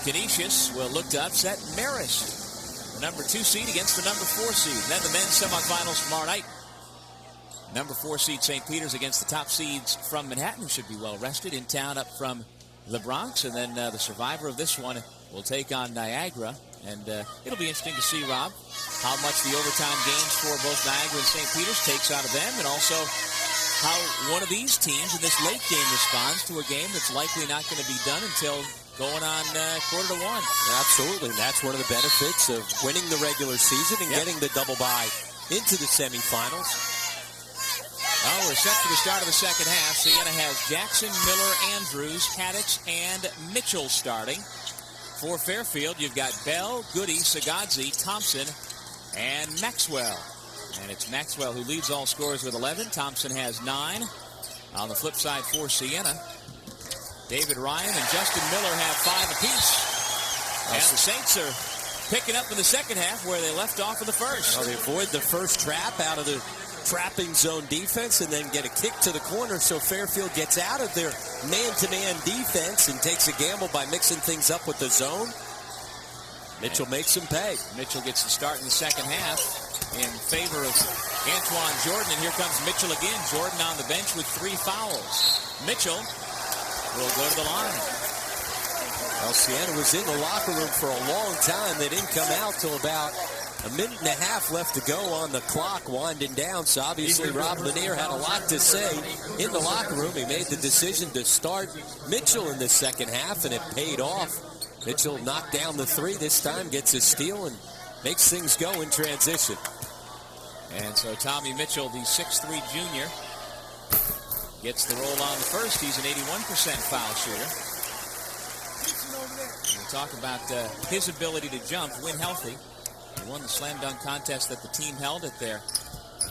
Canisius will look to upset Marist, the number 2 seed against the number 4 seed. And then the men's semifinals tomorrow night. Number 4 seed St. Peter's against the top seeds from Manhattan, who should be well rested, in town up from the Bronx. And then the survivor of this one will take on Niagara. And it'll be interesting to see, Rob, how much the overtime games for both Niagara and St. Peter's takes out of them, and also how one of these teams in this late game responds to a game that's likely not going to be done until going on quarter to 1. Absolutely. That's one of the benefits of winning the regular season and getting the double bye into the semifinals. Oh, we're set for the start of the second half. Siena has Jackson, Miller, Andrews, Haddix, and Mitchell starting. For Fairfield, you've got Bell, Goody, Sagazzi, Thompson, and Maxwell. And it's Maxwell who leads all scorers with 11. Thompson has 9. On the flip side for Siena, David Ryan and Justin Miller have 5 apiece. And the Saints are picking up in the second half where they left off in the first. Well, they avoid the first trap out of the trapping zone defense and then get a kick to the corner, so Fairfield gets out of their man-to-man defense and takes a gamble by mixing things up with the zone. Mitchell makes him pay. Mitchell gets the start in the second half in favor of Antoine Jordan, and here comes Mitchell again. Jordan on the bench with 3 fouls. Mitchell will go to the line. Well, Siena was in the locker room for a long time. They didn't come out till about a minute and a half left to go on the clock, winding down. So obviously Rob Lanier had a lot to say in the locker room. He made the decision to start Mitchell in the second half, and it paid off. Mitchell knocked down the 3 this time, gets a steal, and makes things go in transition. And so Tommy Mitchell, the 6'3" junior, gets the roll on the first. He's an 81% foul shooter. We'll talk about his ability to jump when healthy. He won the slam dunk contest that the team held at their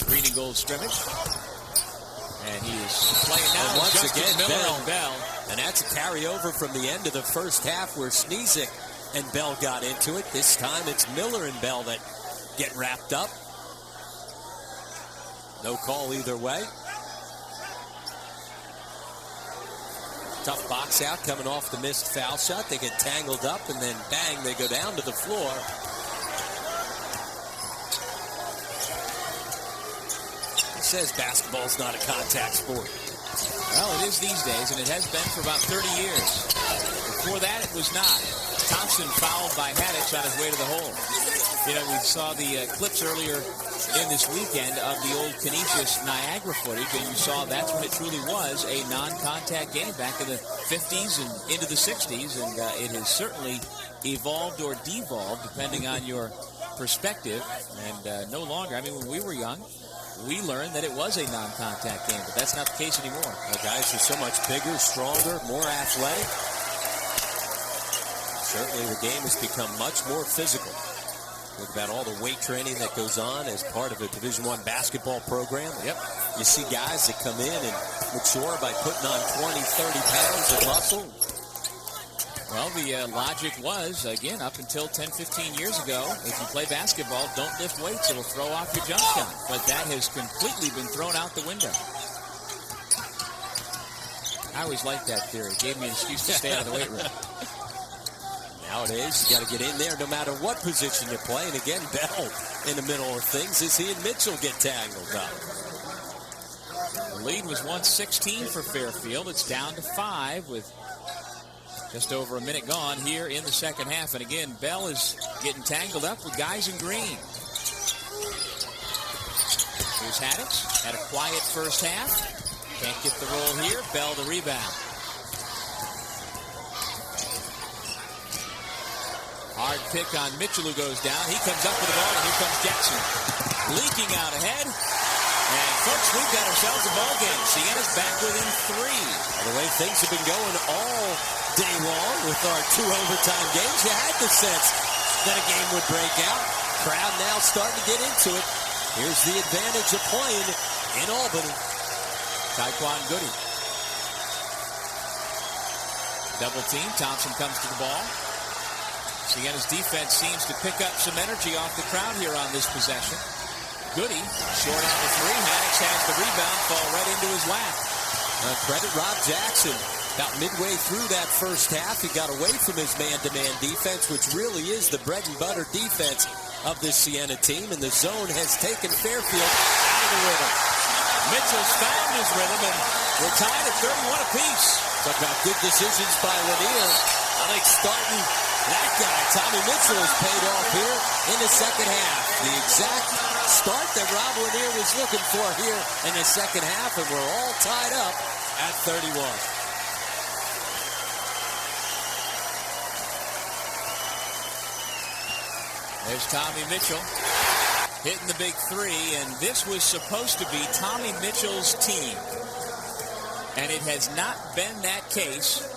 green and gold scrimmage. And he is playing now once again, Miller and Bell. And that's a carryover from the end of the first half where Sneezik and Bell got into it. This time it's Miller and Bell that get wrapped up. No call either way. Tough box out coming off the missed foul shot. They get tangled up, and then bang, they go down to the floor. He says basketball's not a contact sport. Well, it is these days, and it has been for about 30 years. Before that, it was not. Thompson fouled by Haddix on his way to the hole. You know, we saw the clips earlier in this weekend of the old Canisius Niagara footage, and you saw that's when it truly was a non-contact game back in the 50s and into the 60s, and it has certainly evolved or devolved depending on your perspective, and no longer. I mean, when we were young, we learned that it was a non-contact game, but that's not the case anymore. The guys are so much bigger, stronger, more athletic. Certainly the game has become much more physical. Look about all the weight training that goes on as part of a Division I basketball program. Yep. You see guys that come in and mature by putting on 20, 30 pounds of muscle. Well, the logic was, again, up until 10, 15 years ago, if you play basketball, don't lift weights. It'll throw off your jump shot. But that has completely been thrown out the window. I always liked that theory. It gave me an excuse to stay out of the weight room. Nowadays, you got to get in there no matter what position you play. And again, Bell in the middle of things as he and Mitchell get tangled up. The lead was once 16 for Fairfield. It's down to 5 with just over a minute gone here in the second half. And again, Bell is getting tangled up with guys in green. Here's Haddix. Had a quiet first half. Can't get the roll here. Bell the rebound. Hard pick on Mitchell, who goes down. He comes up with the ball, and here comes Jackson. Leaking out ahead. And, folks, we've got ourselves a ball game. Siena's back within 3. By the way, things have been going all day long with our 2 overtime games. You had the sense that a game would break out. Crowd now starting to get into it. Here's the advantage of playing in Albany. Taekwon Goody. Double team. Thompson comes to the ball. Siena's defense seems to pick up some energy off the crowd here on this possession. Goody, short on the 3. Haddix has the rebound, fall right into his lap. Credit Rob Jackson. About midway through that first half, he got away from his man-to-man defense, which really is the bread and butter defense of this Siena team, and the zone has taken Fairfield out of the rhythm. Mitchell's found his rhythm, and we're tied at 31 apiece. Talk about good decisions by Lanier. I think starting that guy, Tommy Mitchell, has paid off here in the second half. The exact start that Rob Lanier was looking for here in the second half, and we're all tied up at 31. There's Tommy Mitchell hitting the big 3, and this was supposed to be Tommy Mitchell's team. And it has not been that case.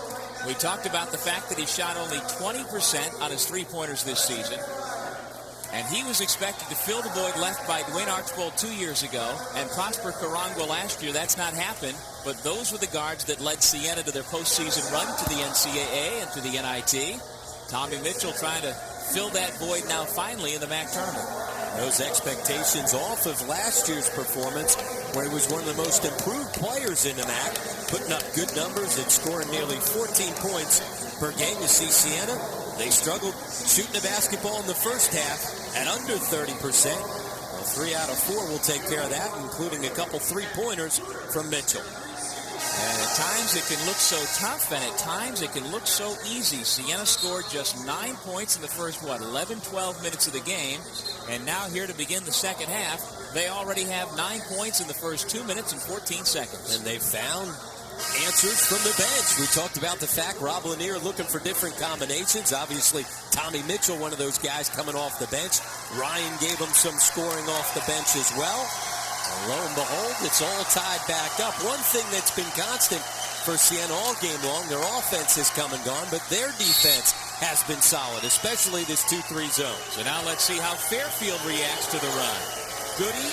We talked about the fact that he shot only 20% on his three-pointers this season. And he was expected to fill the void left by Dwayne Archibald 2 years ago and Prosper Karangwa last year. That's not happened. But those were the guards that led Siena to their postseason run to the NCAA and to the NIT. Tommy Mitchell trying to fill that void now finally in the MAAC tournament. Those expectations off of last year's performance, where he was one of the most improved players in the MAAC, putting up good numbers and scoring nearly 14 points per game. You see Siena, they struggled shooting the basketball in the first half at under 30%. Well, 3 out of 4 will take care of that, including a couple three-pointers from Mitchell. And at times it can look so tough, and at times it can look so easy. Siena scored just 9 points in the first, 11, 12 minutes of the game. And now here to begin the second half, they already have 9 points in the first 2 minutes and 14 seconds. And they found answers from the bench. We talked about the fact Rob Lanier looking for different combinations. Obviously, Tommy Mitchell, one of those guys coming off the bench. Ryan gave him some scoring off the bench as well. And lo and behold, it's all tied back up. One thing that's been constant for Siena all game long, their offense has come and gone, but their defense has been solid, especially this 2-3 zone. So now let's see how Fairfield reacts to the run. Goody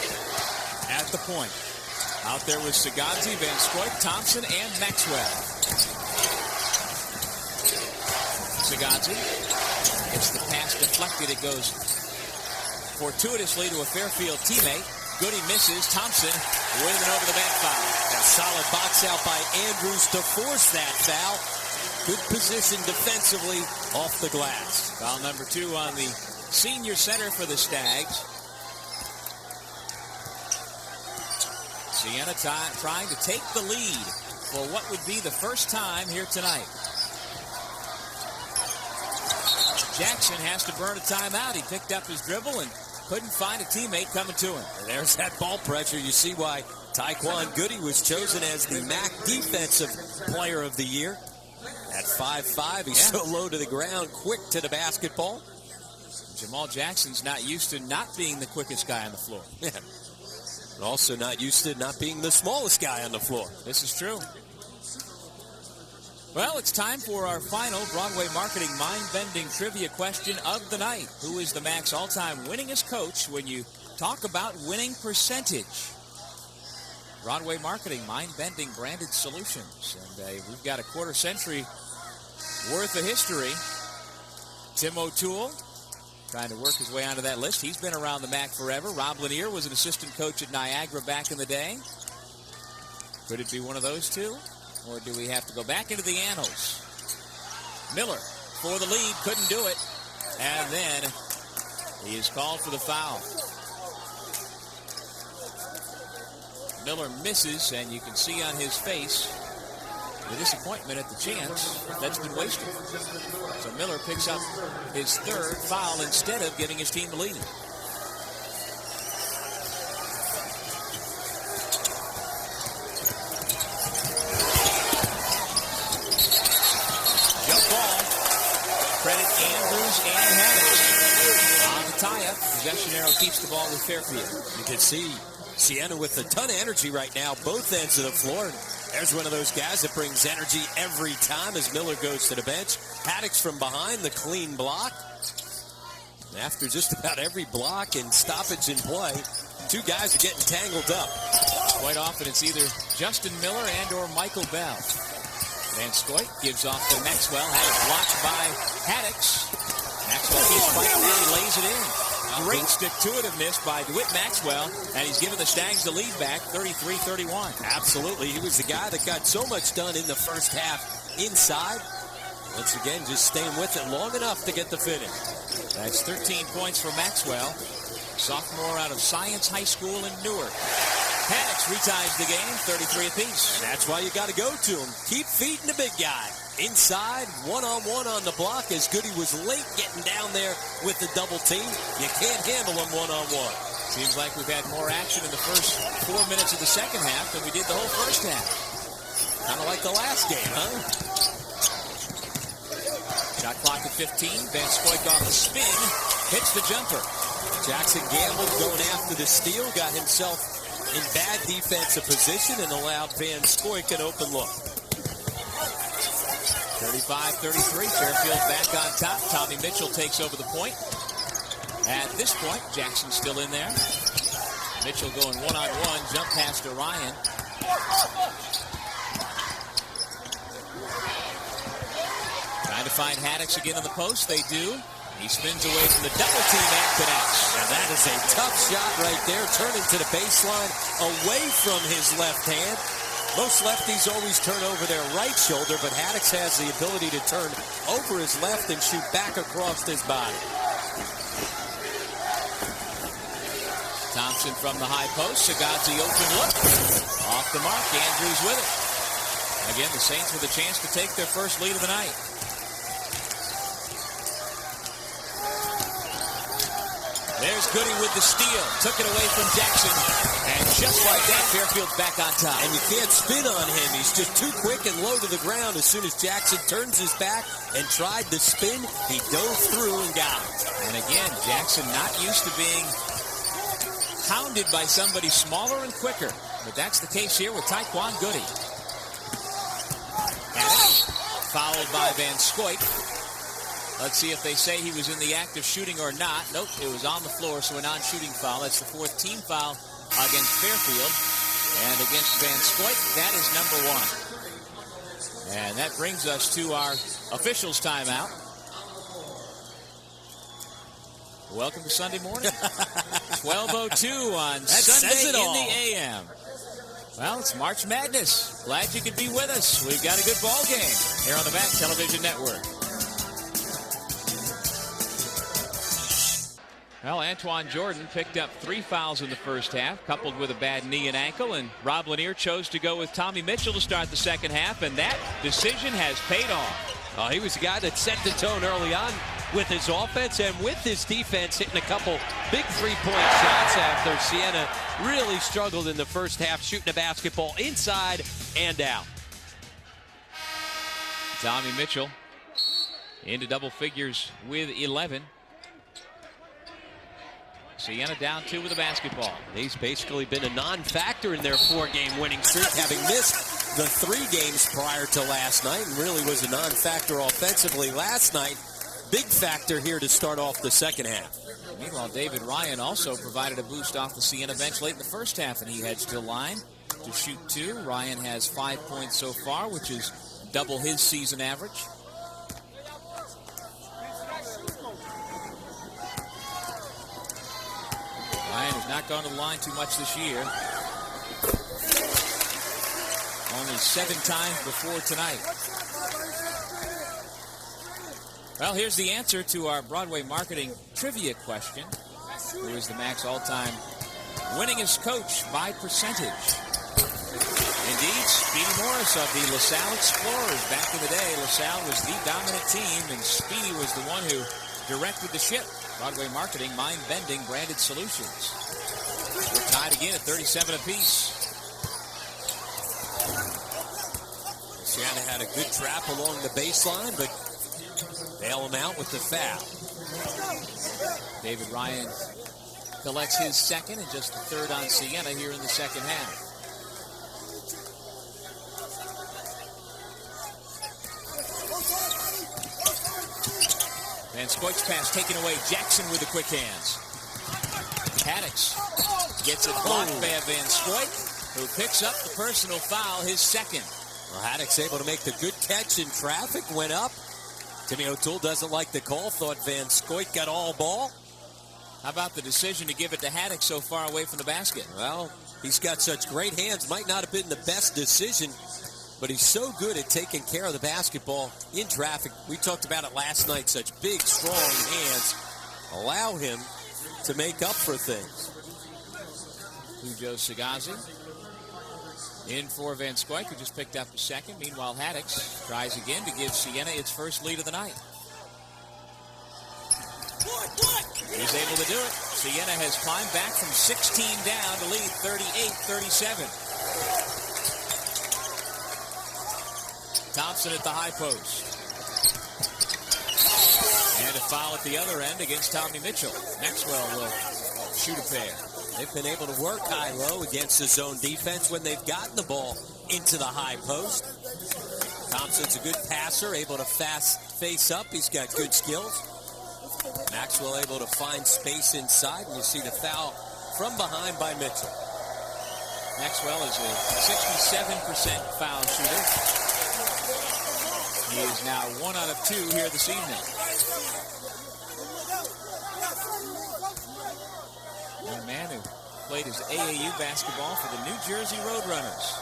at the point. Out there with Sagazzi, Van Scoik, Thompson, and Maxwell. Sagazzi gets the pass deflected. It goes fortuitously to a Fairfield teammate. Goody misses. Thompson with an over-the-back foul. A solid box out by Andrews to force that foul. Good position defensively off the glass. Foul number 2 on the senior center for the Stags. Siena trying to take the lead for what would be the first time here tonight. Jackson has to burn a timeout. He picked up his dribble and couldn't find a teammate coming to him. And there's that ball pressure. You see why Taekwon Goody was chosen as the MAAC Defensive Player of the Year. At 5'5", he's so low to the ground, quick to the basketball. Jamal Jackson's not used to not being the quickest guy on the floor. Yeah. But also not used to not being the smallest guy on the floor. This is true. Well, it's time for our final Broadway Marketing mind-bending trivia question of the night. Who is the MAAC's all-time winningest coach when you talk about winning percentage? Broadway Marketing, mind-bending branded solutions. And we've got a quarter century worth of history. Tim O'Toole trying to work his way onto that list. He's been around the MAAC forever. Rob Lanier was an assistant coach at Niagara back in the day. Could it be one of those two? Or do we have to go back into the annals? Miller for the lead, couldn't do it. And then he is called for the foul. Miller misses, and you can see on his face the disappointment at the chance that's been wasted. So Miller picks up his third foul instead of giving his team the lead. Jump ball. Credit Andrews and Haddix on the tie-up. Possession arrow keeps the ball with Fairfield. You can see Siena with a ton of energy right now, both ends of the floor. There's one of those guys that brings energy every time as Miller goes to the bench. Haddix from behind, the clean block. After just about every block and stoppage in play, two guys are getting tangled up. Quite often it's either Justin Miller and or Michael Bell. Van Scoik gives off to Maxwell. Had it blocked by Haddix. Maxwell keeps fighting and he lays it in. Great stick-to-itiveness by DeWitt Maxwell, and he's given the Stags the lead back, 33-31. Absolutely. He was the guy that got so much done in the first half inside. Once again, just staying with it long enough to get the finish. That's 13 points for Maxwell, sophomore out of Science High School in Newark. Haddix reties the game, 33 apiece. That's why you got to go to him. Keep feeding the big guy. Inside, one-on-one on the block as Goody was late getting down there with the double team. You can't handle him one-on-one. Seems like we've had more action in the first 4 minutes of the second half than we did the whole first half. Kind of like the last game, huh? Shot clock at 15. Van Scoik off the spin. Hits the jumper. Jackson gambled going after the steal. Got himself in bad defensive position and allowed Van Scoik an open look. 35-33, Fairfield back on top. Tommy Mitchell takes over the point. At this point, Jackson's still in there. Mitchell going one-on-one, jump pass to Ryan. Trying to find Haddix again on the post, they do. He spins away from the double team and connects. Now that is a tough shot right there, turning to the baseline away from his left hand. Most lefties always turn over their right shoulder, but Haddix has the ability to turn over his left and shoot back across his body. Thompson from the high post. Sagazi open look. Off the mark. Andrews with it. Again, the Saints with a chance to take their first lead of the night. There's Goody with the steal. Took it away from Jackson. And just like that, Fairfield's back on top. And you can't spin on him. He's just too quick and low to the ground. As soon as Jackson turns his back and tried to spin, he dove through and got it. And again, Jackson not used to being hounded by somebody smaller and quicker. But that's the case here with Taekwon Goody. Fouled by Van Scoik. Let's see if they say he was in the act of shooting or not. Nope, it was on the floor, so a non-shooting foul. That's the fourth team foul against Fairfield. And against Van Scoik, that is number 1. And that brings us to our officials' timeout. Welcome to Sunday morning. 12:02 on Sunday in the AM. Well, it's March Madness. Glad you could be with us. We've got a good ball game here on the MAAC Television Network. Well, Antoine Jordan picked up 3 fouls in the first half, coupled with a bad knee and ankle, and Rob Lanier chose to go with Tommy Mitchell to start the second half, and that decision has paid off. He was the guy that set the tone early on with his offense and with his defense, hitting a couple big three-point shots after Siena really struggled in the first half, shooting the basketball inside and out. Tommy Mitchell into double figures with 11. Siena down 2 with the basketball. He's basically been a non-factor in their 4-game winning streak, having missed the 3 games prior to last night, and really was a non-factor offensively last night. Big factor here to start off the second half. Meanwhile, David Ryan also provided a boost off the Siena bench late in the first half, and he heads to the line to shoot 2. Ryan has 5 points so far, which is double his season average. Ryan has not gone to the line too much this year. Only 7 times before tonight. Well, here's the answer to our Broadway marketing trivia question. Who is the MAAC's all-time winningest coach by percentage? Indeed, Speedy Morris of the LaSalle Explorers. Back in the day, LaSalle was the dominant team, and Speedy was the one who directed the ship. Broadway marketing, mind-bending, branded solutions. We're tied again at 37 apiece. Siena had a good trap along the baseline, but bail him out with the foul. David Ryan collects his second and just the third on Siena here in the second half. Van Scoik's pass taken away. Jackson with the quick hands. Haddix gets it blocked by Van Scoik, who picks up the personal foul, his second. Well, Haddix able to make the good catch in traffic, went up. Timmy O'Toole doesn't like the call, thought Van Scoik got all ball. How about the decision to give it to Haddix so far away from the basket? Well, he's got such great hands. Might not have been the best decision, but he's so good at taking care of the basketball in traffic. We talked about it last night. Such big, strong hands allow him to make up for things. Joe Sagazi in for Van Scoik, who just picked up a second. Meanwhile, Haddix tries again to give Siena its first lead of the night. He's able to do it. Siena has climbed back from 16 down to lead 38-37. Thompson at the high post. And a foul at the other end against Tommy Mitchell. Maxwell will shoot a pair. They've been able to work high-low against the zone defense when they've gotten the ball into the high post. Thompson's a good passer, able to fast face up. He's got good skills. Maxwell able to find space inside, and you see the foul from behind by Mitchell. Maxwell is a 67% foul shooter. He is now 1 out of 2 here this evening. A man who played his AAU basketball for the New Jersey Roadrunners.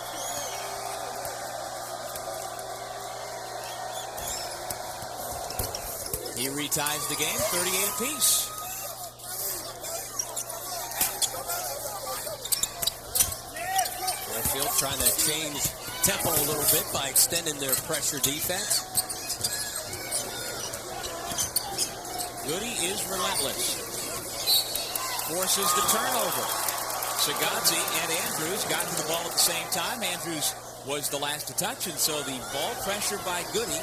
He reties the game, 38 apiece. Fairfield trying to change tempo a little bit by extending their pressure defense. Goody is relentless. Forces the turnover. Sagazzi and Andrews got to the ball at the same time. Andrews was the last to touch, and so the ball pressure by Goody,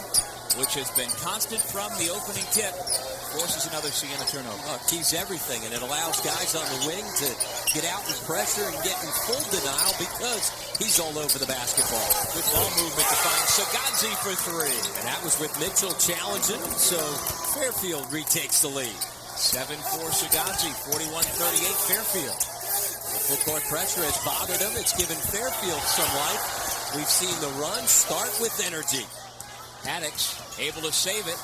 which has been constant from the opening tip, forces another Siena turnover. Oh, it keeps everything, and it allows guys on the wing to get out in pressure and get in full denial because he's all over the basketball. Good ball movement to find Sagazzi for three. And that was with Mitchell challenging, so Fairfield retakes the lead. 7-4 Sagazzi, 41-38 Fairfield. The full court pressure has bothered him. It's given Fairfield some life. We've seen the run start with energy. Haddix able to save it.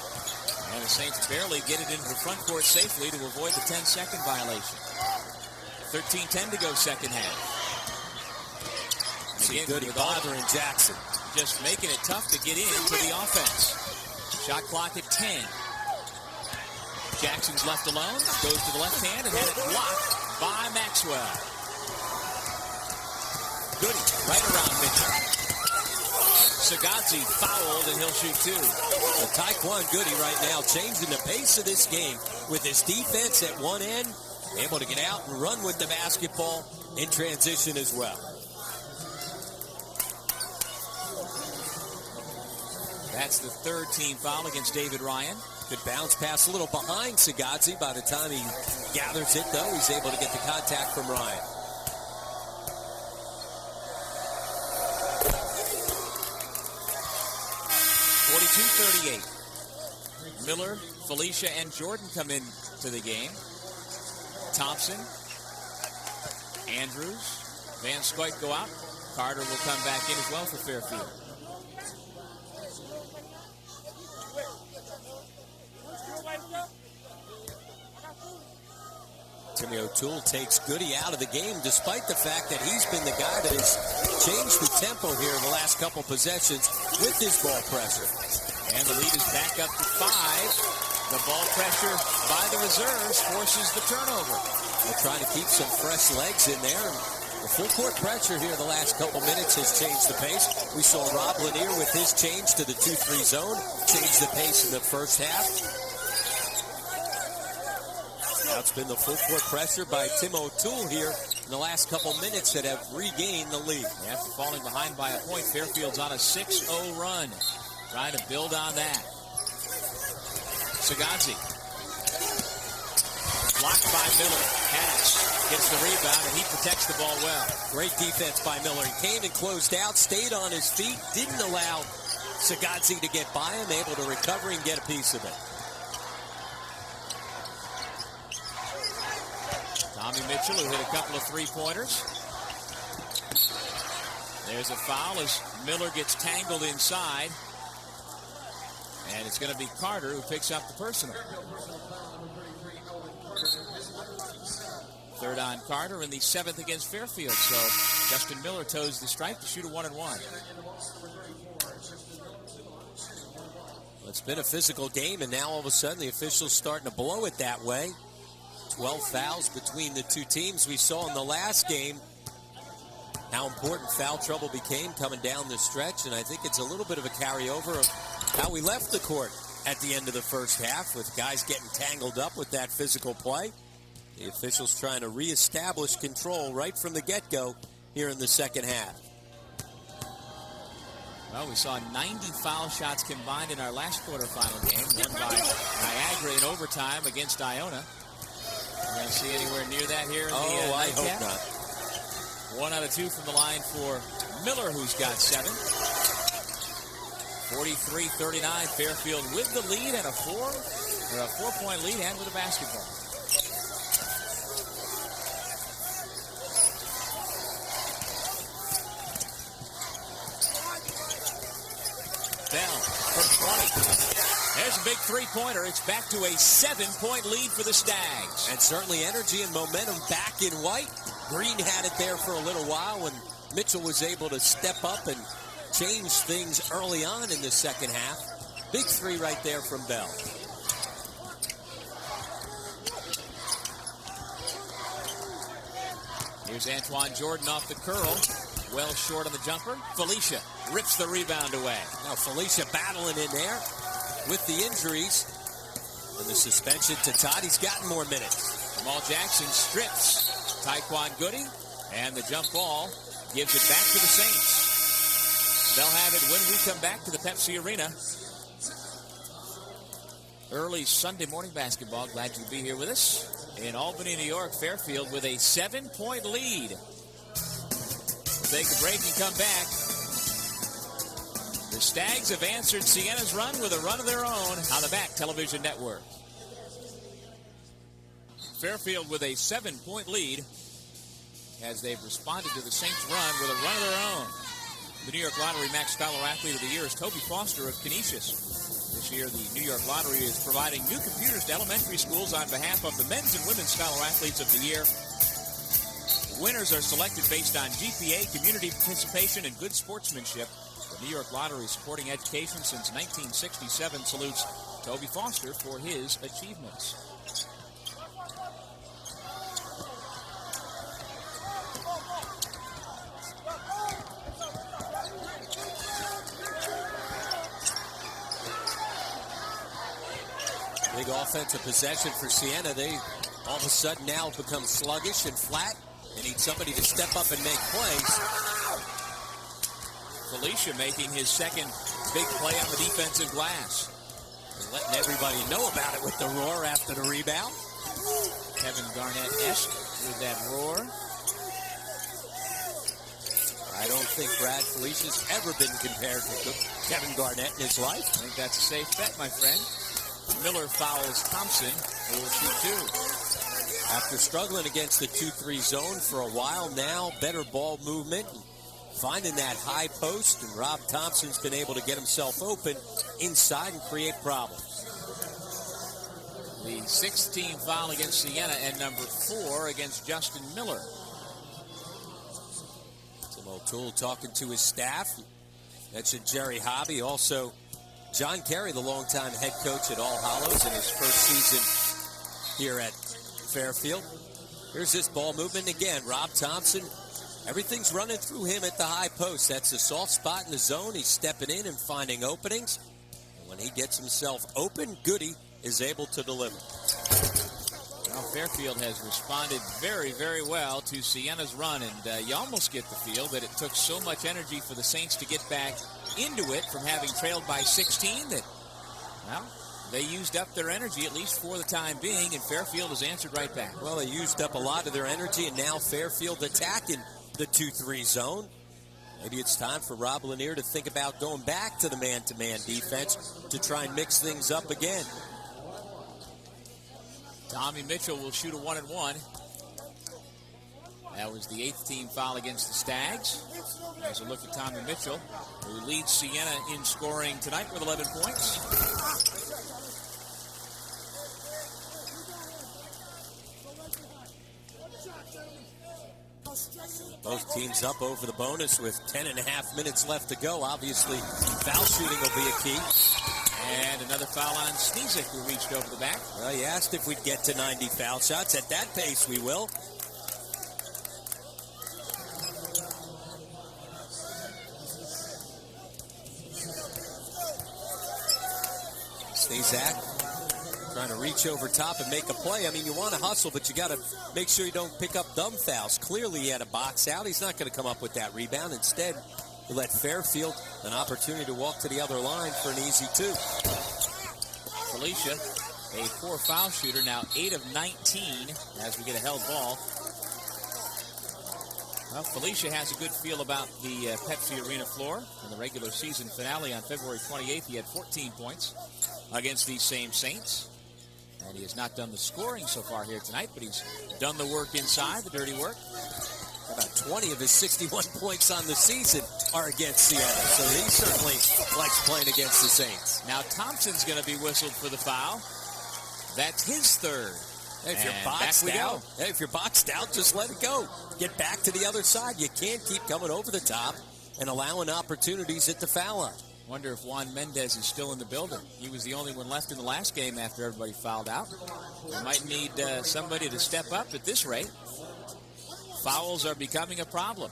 And the Saints barely get it into the front court safely to avoid the 10-second violation. 13-10 to go second half. See Goody bothering Jackson. Just making it tough to get into the offense. Shot clock at 10. Jackson's left alone. Goes to the left hand and had it blocked by Maxwell. Goody right around Mitchell. Sagazzi fouled, and he'll shoot two. So Taekwon Goody right now changing the pace of this game with his defense at one end, able to get out and run with the basketball in transition as well. That's the third team foul against David Ryan. Good bounce pass, a little behind Sagazzi. By the time he gathers it, though, he's able to get the contact from Ryan. .38. Miller, Felicia, and Jordan come in to the game. Thompson, Andrews, Van Scoit go out. Carter will come back in as well for Fairfield. Timmy O'Toole takes Goody out of the game despite the fact that he's been the guy that has changed the tempo here in the last couple possessions with his ball pressure. And the lead is back up to 5. The ball pressure by the reserves forces the turnover. They're trying to keep some fresh legs in there. The full court pressure here the last couple minutes has changed the pace. We saw Rob Lanier with his change to the 2-3 zone, change the pace in the first half. Now it's been the full court pressure by Tim O'Toole here in the last couple minutes that have regained the lead. After falling behind by a point, Fairfield's on a 6-0 run. Trying to build on that. Sagazzi. Blocked by Miller. Haddix gets the rebound, and he protects the ball well. Great defense by Miller. He came and closed out, stayed on his feet, didn't allow Sagazzi to get by him, able to recover and get a piece of it. Tommy Mitchell, who hit a couple of three-pointers. There's a foul as Miller gets tangled inside. And it's going to be Carter who picks up the personal. Third on Carter and the 7th against Fairfield. So Justin Miller toes the stripe to shoot a 1-and-1. Well, it's been a physical game, and now all of a sudden the officials starting to blow it that way. 12 fouls between the two teams. We saw in the last game how important foul trouble became coming down the stretch, and I think it's a little bit of a carryover of how we left the court at the end of the first half with guys getting tangled up with that physical play. The officials trying to reestablish control right from the get-go here in the second half. Well, we saw 90 foul shots combined in our last quarterfinal game, won by Niagara in overtime against Iona. We're going to see anywhere near that here in the I hope nightcap. not. 1 out of 2 from the line for Miller, who's got 7. 43-39, Fairfield with the lead and a 4-point lead and with a basketball. Bell from 20. There's a big three-pointer. It's back to a 7-point lead for the Stags. And certainly energy and momentum back in white. Green had it there for a little while when Mitchell was able to step up and change things early on in the second half. Big three right there from Bell. Here's Antoine Jordan off the curl. Well short on the jumper. Felicia rips the rebound away. Now Felicia battling in there with the injuries and the suspension to Todd. He's gotten more minutes. Jamal Jackson strips Taekwon Goody, and the jump ball gives it back to the Saints. They'll have it when we come back to the Pepsi Arena. Early Sunday morning basketball. Glad you could be here with us. In Albany, New York, Fairfield with a 7-point lead. We'll take a break and come back. The Stags have answered Siena's run with a run of their own on the MAAC Television Network. Fairfield with a 7-point lead as they've responded to the Saints' run with a run of their own. The New York Lottery MAAC Scholar Athlete of the Year is Toby Foster of Canisius. This year, the New York Lottery is providing new computers to elementary schools on behalf of the men's and women's Scholar Athletes of the Year. Winners are selected based on GPA, community participation, and good sportsmanship. The New York Lottery, supporting education since 1967, salutes Toby Foster for his achievements. Big offensive possession for Siena. They all of a sudden now become sluggish and flat and need somebody to step up and make plays. Felicia making his second big play on the defensive glass. And letting everybody know about it with the roar after the rebound. Kevin Garnett-esque with that roar. I don't think Brad Felicia's ever been compared to Kevin Garnett in his life. I think that's a safe bet, my friend. Miller fouls Thompson, who will shoot two. After struggling against the 2-3 zone for a while now, better ball movement, finding that high post, and Rob Thompson's been able to get himself open inside and create problems. The 16th foul against Siena and number 4 against Justin Miller. Tim O'Toole talking to his staff. Mentioned Jerry Hobby, also John Carey, the longtime head coach at All Hallows in his first season here at Fairfield. Here's this ball movement again. Rob Thompson, everything's running through him at the high post. That's a soft spot in the zone. He's stepping in and finding openings. And when he gets himself open, Goody is able to deliver. Well, Fairfield has responded very, very well to Siena's run, and you almost get the feel that it took so much energy for the Saints to get back into it from having trailed by 16 that, well, they used up their energy, at least for the time being, and Fairfield has answered right back. Well, they used up a lot of their energy, and now Fairfield attacking the 2-3 zone. Maybe it's time for Rob Lanier to think about going back to the man-to-man defense to try and mix things up again. Tommy Mitchell will shoot a 1-and-1. That was the 8th team foul against the Stags. As a look at Tommy Mitchell, who leads Siena in scoring tonight with 11 points. Both teams up over the bonus with 10.5 minutes left to go. Obviously, foul shooting will be a key. And another foul on Sneezik, who reached over the back. Well, you asked if we'd get to 90 foul shots. At that pace, we will. Sneezak trying to reach over top and make a play. I mean, you want to hustle, but you got to make sure you don't pick up dumb fouls. Clearly, he had a box out. He's not going to come up with that rebound. Instead, he let Fairfield an opportunity to walk to the other line for an easy 2. Felicia, a 4 foul shooter, now 8 of 19 as we get a held ball. Well, Felicia has a good feel about the Pepsi Arena floor. In the regular season finale on February 28th, he had 14 points against these same Saints. And he has not done the scoring so far here tonight, but he's done the work inside, the dirty work. About 20 of his 61 points on the season are against Siena, so he certainly likes playing against the Saints. Now Thompson's going to be whistled for the foul. That's his third. Hey, if you're boxed out, just let it go. Get back to the other side. You can't keep coming over the top and allowing opportunities at the foul line. Wonder if Juan Mendez is still in the building. He was the only one left in the last game after everybody fouled out. We might need somebody to step up at this rate. Fouls are becoming a problem.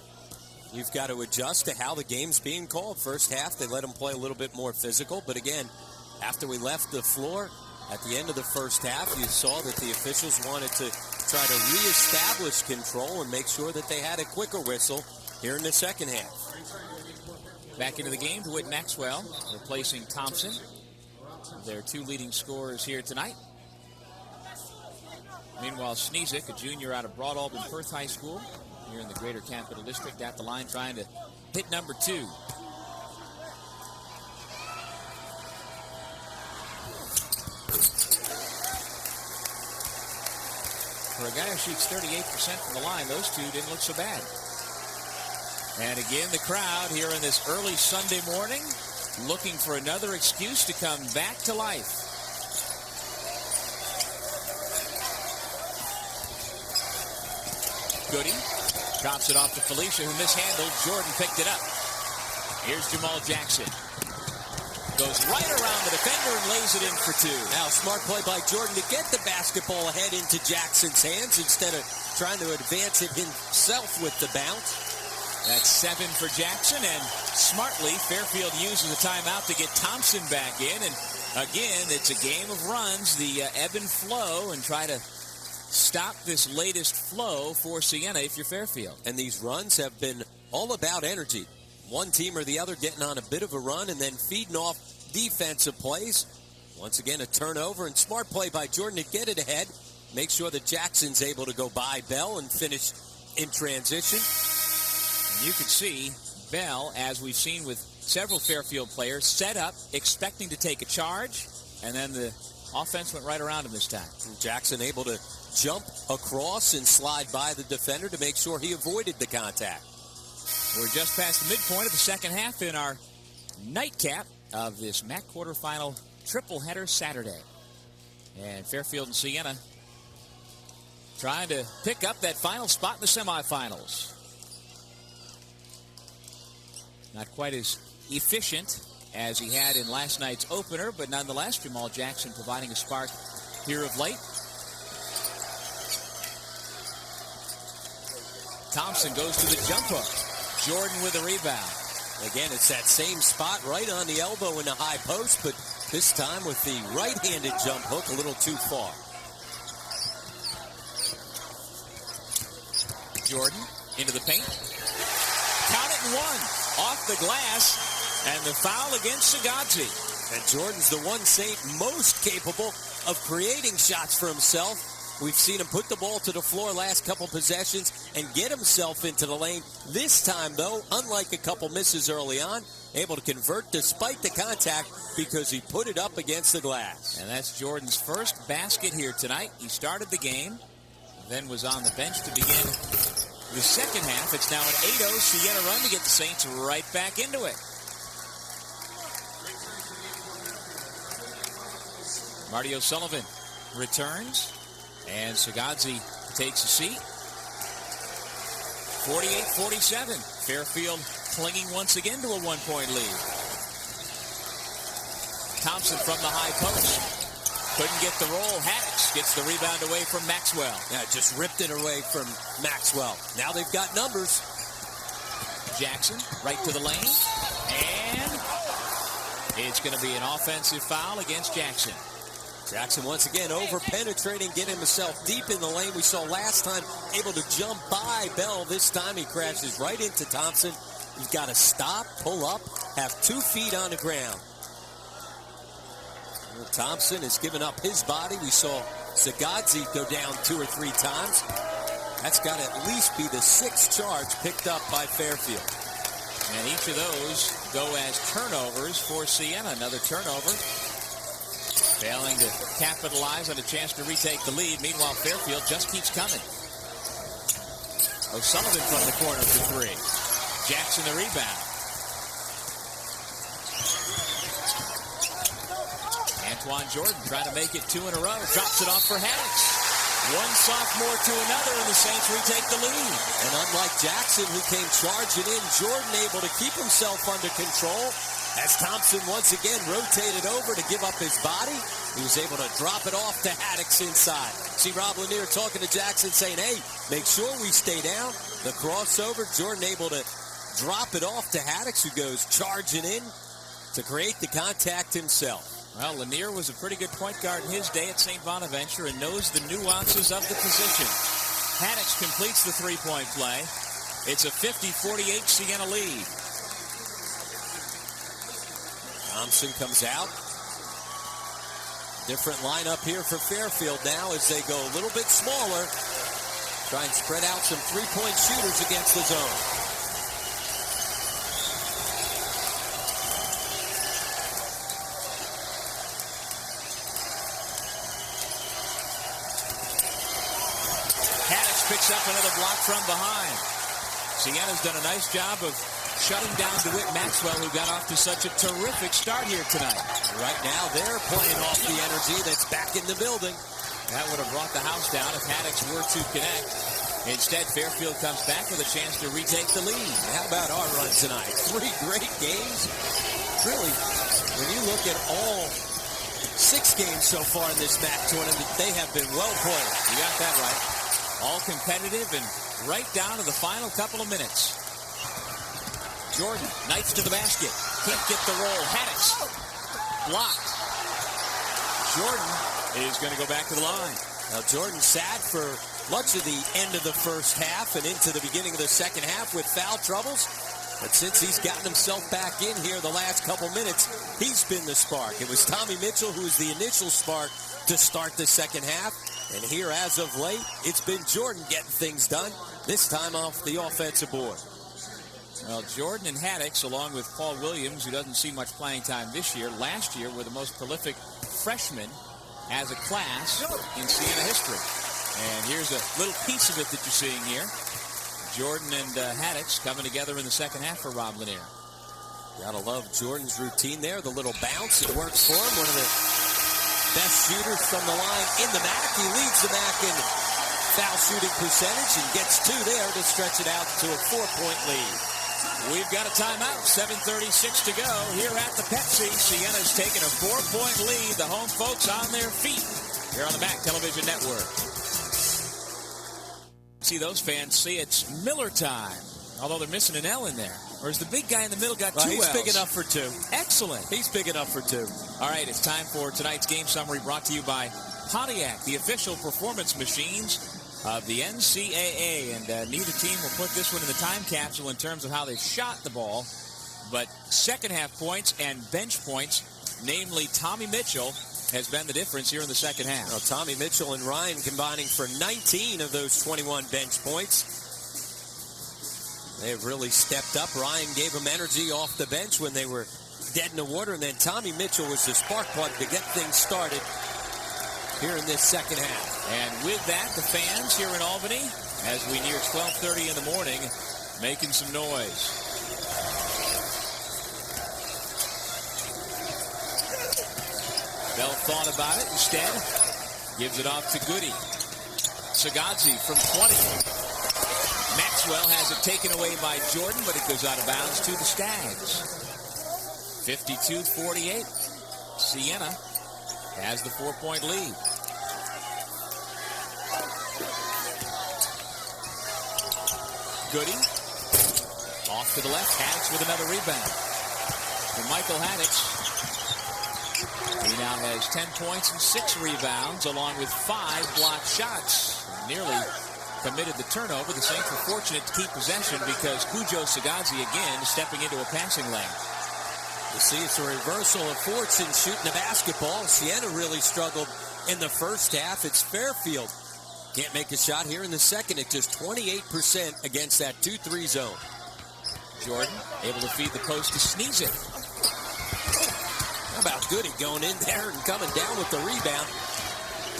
You've got to adjust to how the game's being called. First half, they let them play a little bit more physical. But again, after we left the floor, at the end of the first half, you saw that the officials wanted to try to reestablish control and make sure that they had a quicker whistle here in the second half. Back into the game, DeWitt Maxwell replacing Thompson. Their two leading scorers here tonight. Meanwhile, Sneezik, a junior out of Broad Alban Perth High School, here in the Greater Capital District, at the line trying to hit number 2. For a guy who shoots 38% from the line, those two didn't look so bad. And again, the crowd here on this early Sunday morning looking for another excuse to come back to life. Goody drops it off to Felicia, who mishandled. Jordan picked it up. Here's Jamal Jackson. Goes right around the defender and lays it in for 2. Now, smart play by Jordan to get the basketball ahead into Jackson's hands instead of trying to advance it himself with the bounce. That's 7 for Jackson, and smartly, Fairfield uses a timeout to get Thompson back in. And again, it's a game of runs, the ebb and flow, and try to stop this latest flow for Siena if you're Fairfield. And these runs have been all about energy. One team or the other getting on a bit of a run and then feeding off defensive plays. Once again, a turnover and smart play by Jordan to get it ahead. Make sure that Jackson's able to go by Bell and finish in transition. And you can see Bell, as we've seen with several Fairfield players, set up, expecting to take a charge, and then the offense went right around him this time. And Jackson able to jump across and slide by the defender to make sure he avoided the contact. We're just past the midpoint of the second half in our nightcap of this MAAC quarterfinal triple header Saturday. And Fairfield and Siena trying to pick up that final spot in the semifinals. Not quite as efficient as he had in last night's opener, but nonetheless, Jamal Jackson providing a spark here of late. Thompson goes to the jump hook. Jordan with a rebound. Again, it's that same spot right on the elbow in the high post, but this time with the right-handed jump hook a little too far. Jordan into the paint. Count it and 1. Off the glass, and the foul against Sagazzi. And Jordan's the one Saint most capable of creating shots for himself. We've seen him put the ball to the floor last couple possessions and get himself into the lane. This time, though, unlike a couple misses early on, able to convert despite the contact because he put it up against the glass. And that's Jordan's first basket here tonight. He started the game, then was on the bench to begin the second half. It's now an 8-0 Siena run to get the Saints right back into it. Marty O'Sullivan returns, and Sagazzi takes a seat. 48-47. Fairfield clinging once again to a 1-point lead. Thompson from the high post. Couldn't get the roll. Haddix gets the rebound away from Maxwell. Yeah, just ripped it away from Maxwell. Now they've got numbers. Jackson right to the lane. And it's going to be an offensive foul against Jackson. Jackson once again over-penetrating, getting himself deep in the lane. We saw last time able to jump by Bell. This time he crashes right into Thompson. He's got to stop, pull up, have 2 feet on the ground. Well, Thompson has given up his body. We saw Sagazzi go down 2 or 3 times. That's got to at least be the 6th charge picked up by Fairfield. And each of those go as turnovers for Siena. Another turnover. Failing to capitalize on a chance to retake the lead. Meanwhile, Fairfield just keeps coming. O'Sullivan from the corner for three. Jackson the rebound. Antoine Jordan trying to make it two in a row. Drops it off for Haddix. One sophomore to another, and the Saints retake the lead. And unlike Jackson, who came charging in, Jordan able to keep himself under control. As Thompson once again rotated over to give up his body, he was able to drop it off to Haddix inside. See Rob Lanier talking to Jackson saying, hey, make sure we stay down. The crossover, Jordan able to drop it off to Haddix, who goes charging in to create the contact himself. Well, Lanier was a pretty good point guard in his day at St. Bonaventure and knows the nuances of the position. Haddix completes the three-point play. It's a 50-48 Siena lead. Thompson comes out. Different lineup here for Fairfield now as they go a little bit smaller. Try and spread out some three-point shooters against the zone. Picks up another block from behind. Siena's done a nice job of shutting down DeWitt Maxwell, who got off to such a terrific start here tonight. Right now, they're playing off the energy that's back in the building. That would have brought the house down if Haddix were to connect. Instead, Fairfield comes back with a chance to retake the lead. How about our run tonight? 3 great games. Really, when you look at all 6 games so far in this MAAC tournament, they have been well played. You got that right. All competitive and right down to the final couple of minutes. Jordan, knifes to the basket. Can't get the roll. Haddix, blocked. Jordan is going to go back to the line. Now, Jordan sat for much of the end of the first half and into the beginning of the second half with foul troubles. But since he's gotten himself back in here the last couple minutes, he's been the spark. It was Tommy Mitchell who was the initial spark to start the second half. And here, as of late, it's been Jordan getting things done, this time off the offensive board. Well, Jordan and Haddix, along with Paul Williams, who doesn't see much playing time this year, last year were the most prolific freshmen as a class in Siena history. And here's a little piece of it that you're seeing here. Jordan and Haddix coming together in the second half for Rob Lanier. Gotta love Jordan's routine there, the little bounce. It works for him. One of the best shooters from the line in the MAAC. He leads the MAAC in foul shooting percentage and gets 2 there to stretch it out to a 4-point lead. We've got a timeout. 7:36 to go here at the Pepsi. Siena's taking a 4-point lead. The home folks on their feet here on the MAAC Television Network. See, those fans see it's Miller time, although they're missing an L in there. Or is the big guy in the middle got 2 He's L's? big enough for 2. Excellent. He's big enough for 2. All right, it's time for tonight's game summary brought to you by Pontiac, the official performance machines of the NCAA. And neither team will put this one in the time capsule in terms of how they shot the ball. But second half points and bench points, namely Tommy Mitchell, has been the difference here in the second half. Well, Tommy Mitchell and Ryan combining for 19 of those 21 bench points. They have really stepped up. Ryan gave them energy off the bench when they were dead in the water, and then Tommy Mitchell was the spark plug to get things started here in this second half. And with that, the fans here in Albany, as we near 12:30 in the morning, making some noise. Bell thought about it. Instead, gives it off to Goody. Sagazzi from 20. Maxwell has it taken away by Jordan, but it goes out of bounds to the Stags. 52-48. Siena has the 4-point lead. Goody off to the left. Haddix with another rebound. For Michael Haddix, he now has 10 points and 6 rebounds, along with 5 blocked shots. Nearly committed the turnover. The Saints were fortunate to keep possession because Cujo Sagazzi again stepping into a passing lane. You see, it's a reversal of fortune shooting the basketball. Siena really struggled in the first half. It's Fairfield. Can't make a shot here in the second. It's just 28% against that 2-3 zone. Jordan able to feed the post to sneeze it. How about Goody going in there and coming down with the rebound?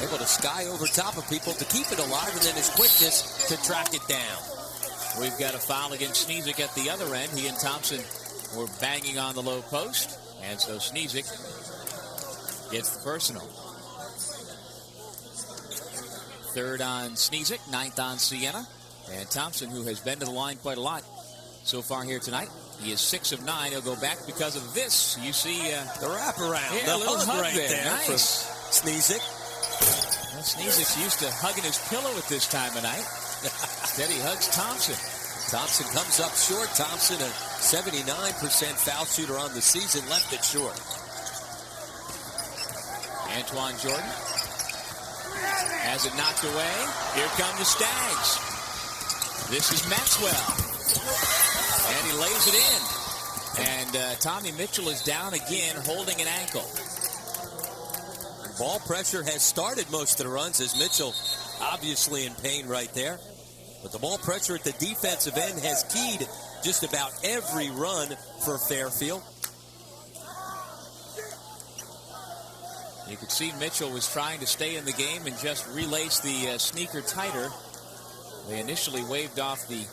Able to sky over top of people to keep it alive, and then his quickness to track it down. We've got a foul against Sneezik at the other end. He and Thompson were banging on the low post, and so Sneezik gets the personal. Third on Sneezik, ninth on Siena. And Thompson, who has been to the line quite a lot so far here tonight, he is 6 of 9. He'll go back because of this. You see the wraparound, yeah, the a little hug right there nice. From Sneezik. Well, Sneezik's used to hugging his pillow at this time of night. Instead, he hugs Thompson. Thompson comes up short. Thompson, a 79% foul shooter on the season, left it short. Antoine Jordan has it knocked away. Here come the Stags. This is Maxwell. And he lays it in. And Tommy Mitchell is down again, holding an ankle. Ball pressure has started most of the runs, as Mitchell obviously in pain right there. But the ball pressure at the defensive end has keyed just about every run for Fairfield. You could see Mitchell was trying to stay in the game and just relace the sneaker tighter. They initially waved off the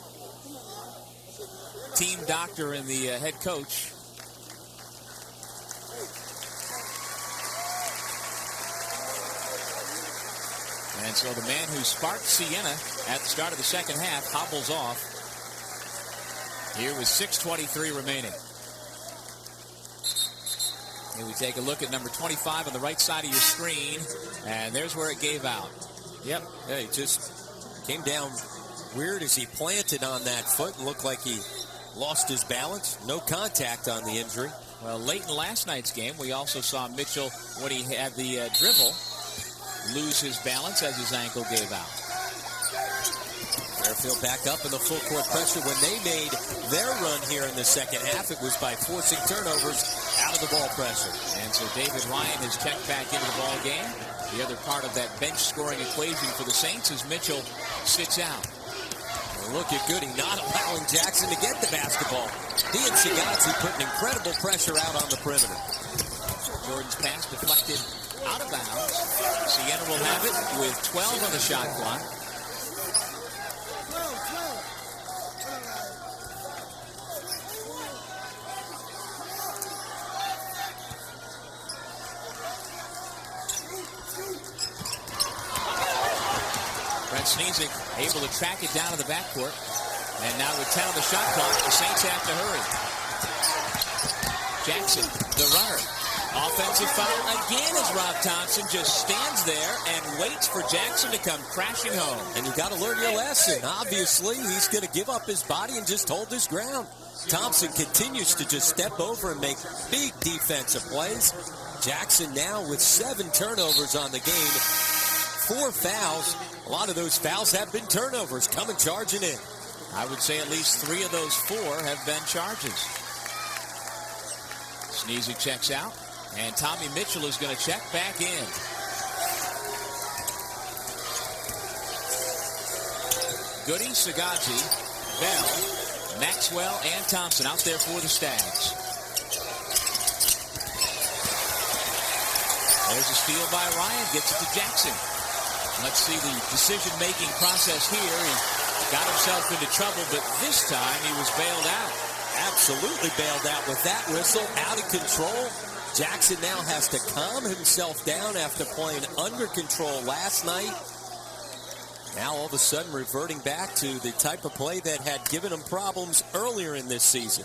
team doctor and the head coach. And so the man who sparked Siena at the start of the second half hobbles off here with 6:23 remaining. Here we take a look at number 25 on the right side of your screen, and there's where it gave out. Yep, yeah, he just came down weird as he planted on that foot and looked like he lost his balance. No contact on the injury. Well, late in last night's game, we also saw Mitchell, when he had the dribble, lose his balance as his ankle gave out. Fairfield back up in the full court pressure. When they made their run here in the second half, it was by forcing turnovers out of the ball pressure. And so David Ryan has checked back into the ball game. The other part of that bench scoring equation for the Saints is Mitchell sits out. Well, look at Goody not allowing Jackson to get the basketball. He and Sigazzi putting incredible pressure out on the perimeter. Jordan's pass deflected out of bounds. Siena will have it with 12 on the shot clock. Brent Sneezik able to track it down to the backcourt. And now with 10 on the shot clock, the Saints have to hurry. Jackson, the runner. Offensive foul again as Rob Thompson just stands there and waits for Jackson to come crashing home. And you got to learn your lesson. Obviously, he's going to give up his body and just hold his ground. Thompson continues to just step over and make big defensive plays. Jackson now with 7 turnovers on the game. 4 fouls. A lot of those fouls have been turnovers coming charging in. I would say at least 3 of those 4 have been charges. Sneezy checks out. And Tommy Mitchell is going to check back in. Goody, Sagazzi, Bell, Maxwell, and Thompson out there for the Stags. There's a steal by Ryan. Gets it to Jackson. Let's see the decision-making process here. He got himself into trouble, but this time he was bailed out. Absolutely bailed out with that whistle. Out of control. Jackson now has to calm himself down after playing under control last night. Now all of a sudden reverting back to the type of play that had given him problems earlier in this season.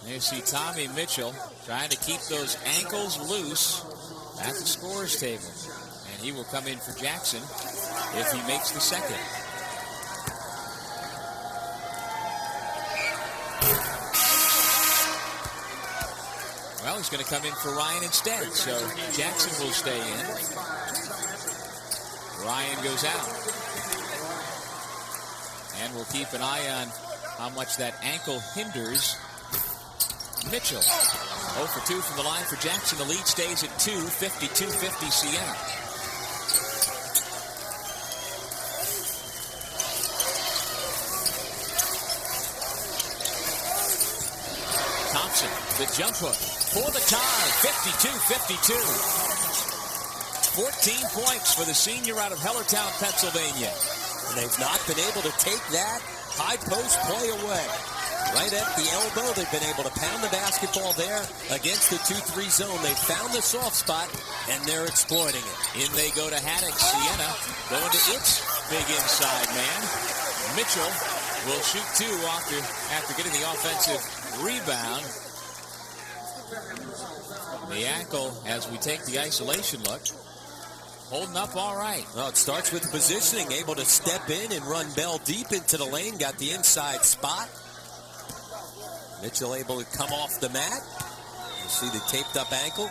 There you see Tommy Mitchell trying to keep those ankles loose at the scorer's table. And he will come in for Jackson if he makes the second. Well, he's going to come in for Ryan instead, so Jackson will stay in. Ryan goes out. And we'll keep an eye on how much that ankle hinders Mitchell. 0 for 2 from the line for Jackson. The lead stays at 2, 52-50 Siena. Thompson, the jump hook for the tie, 52-52. 14 points for the senior out of Hellertown, Pennsylvania. And they've not been able to take that high post play away. Right at the elbow, they've been able to pound the basketball there against the 2-3 zone. They found the soft spot, and they're exploiting it. In they go to Haddock. Siena going to its big inside man. Mitchell will shoot two after getting the offensive rebound. The ankle, as we take the isolation look, holding up all right. Well, it starts with the positioning, able to step in and run Bell deep into the lane, got the inside spot. Mitchell able to come off the mat. You see the taped up ankle.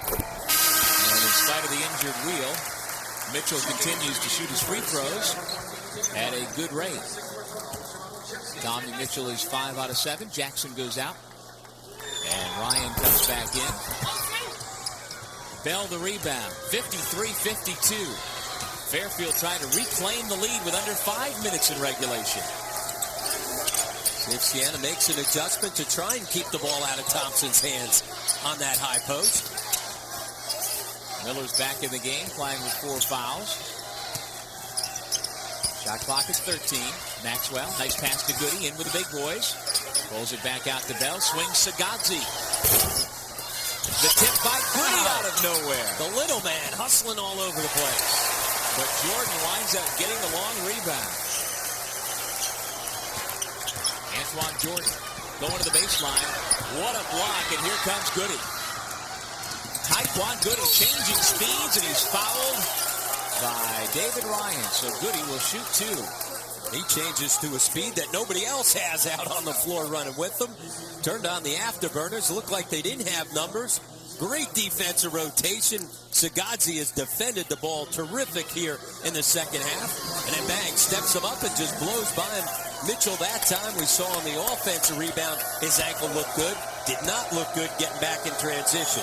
And in spite of the injured wheel, Mitchell continues to shoot his free throws at a good rate. Tommy Mitchell is 5 out of 7. Jackson goes out. And Ryan comes back in. Bell the rebound, 53-52. Fairfield trying to reclaim the lead with under 5 minutes in regulation. If Siena makes an adjustment to try and keep the ball out of Thompson's hands on that high post. Miller's back in the game, playing with 4 fouls. Shot clock is 13. Maxwell, nice pass to Goody, in with the big boys. Pulls it back out to Bell, swings Sagazzi. The tip by Goody out of nowhere. The little man hustling all over the place. But Jordan winds up getting the long rebound. Antoine Jordan going to the baseline. What a block, and here comes Goody. Taekwon Goody changing speeds, and he's fouled by David Ryan. So Goody will shoot 2. He changes to a speed that nobody else has out on the floor running with them. Turned on the afterburners. Looked like they didn't have numbers. Great defensive rotation. Sagazzi has defended the ball terrific here in the second half. And then bang, steps him up and just blows by him. Mitchell that time we saw on the offensive rebound. His ankle looked good. Did not look good getting back in transition.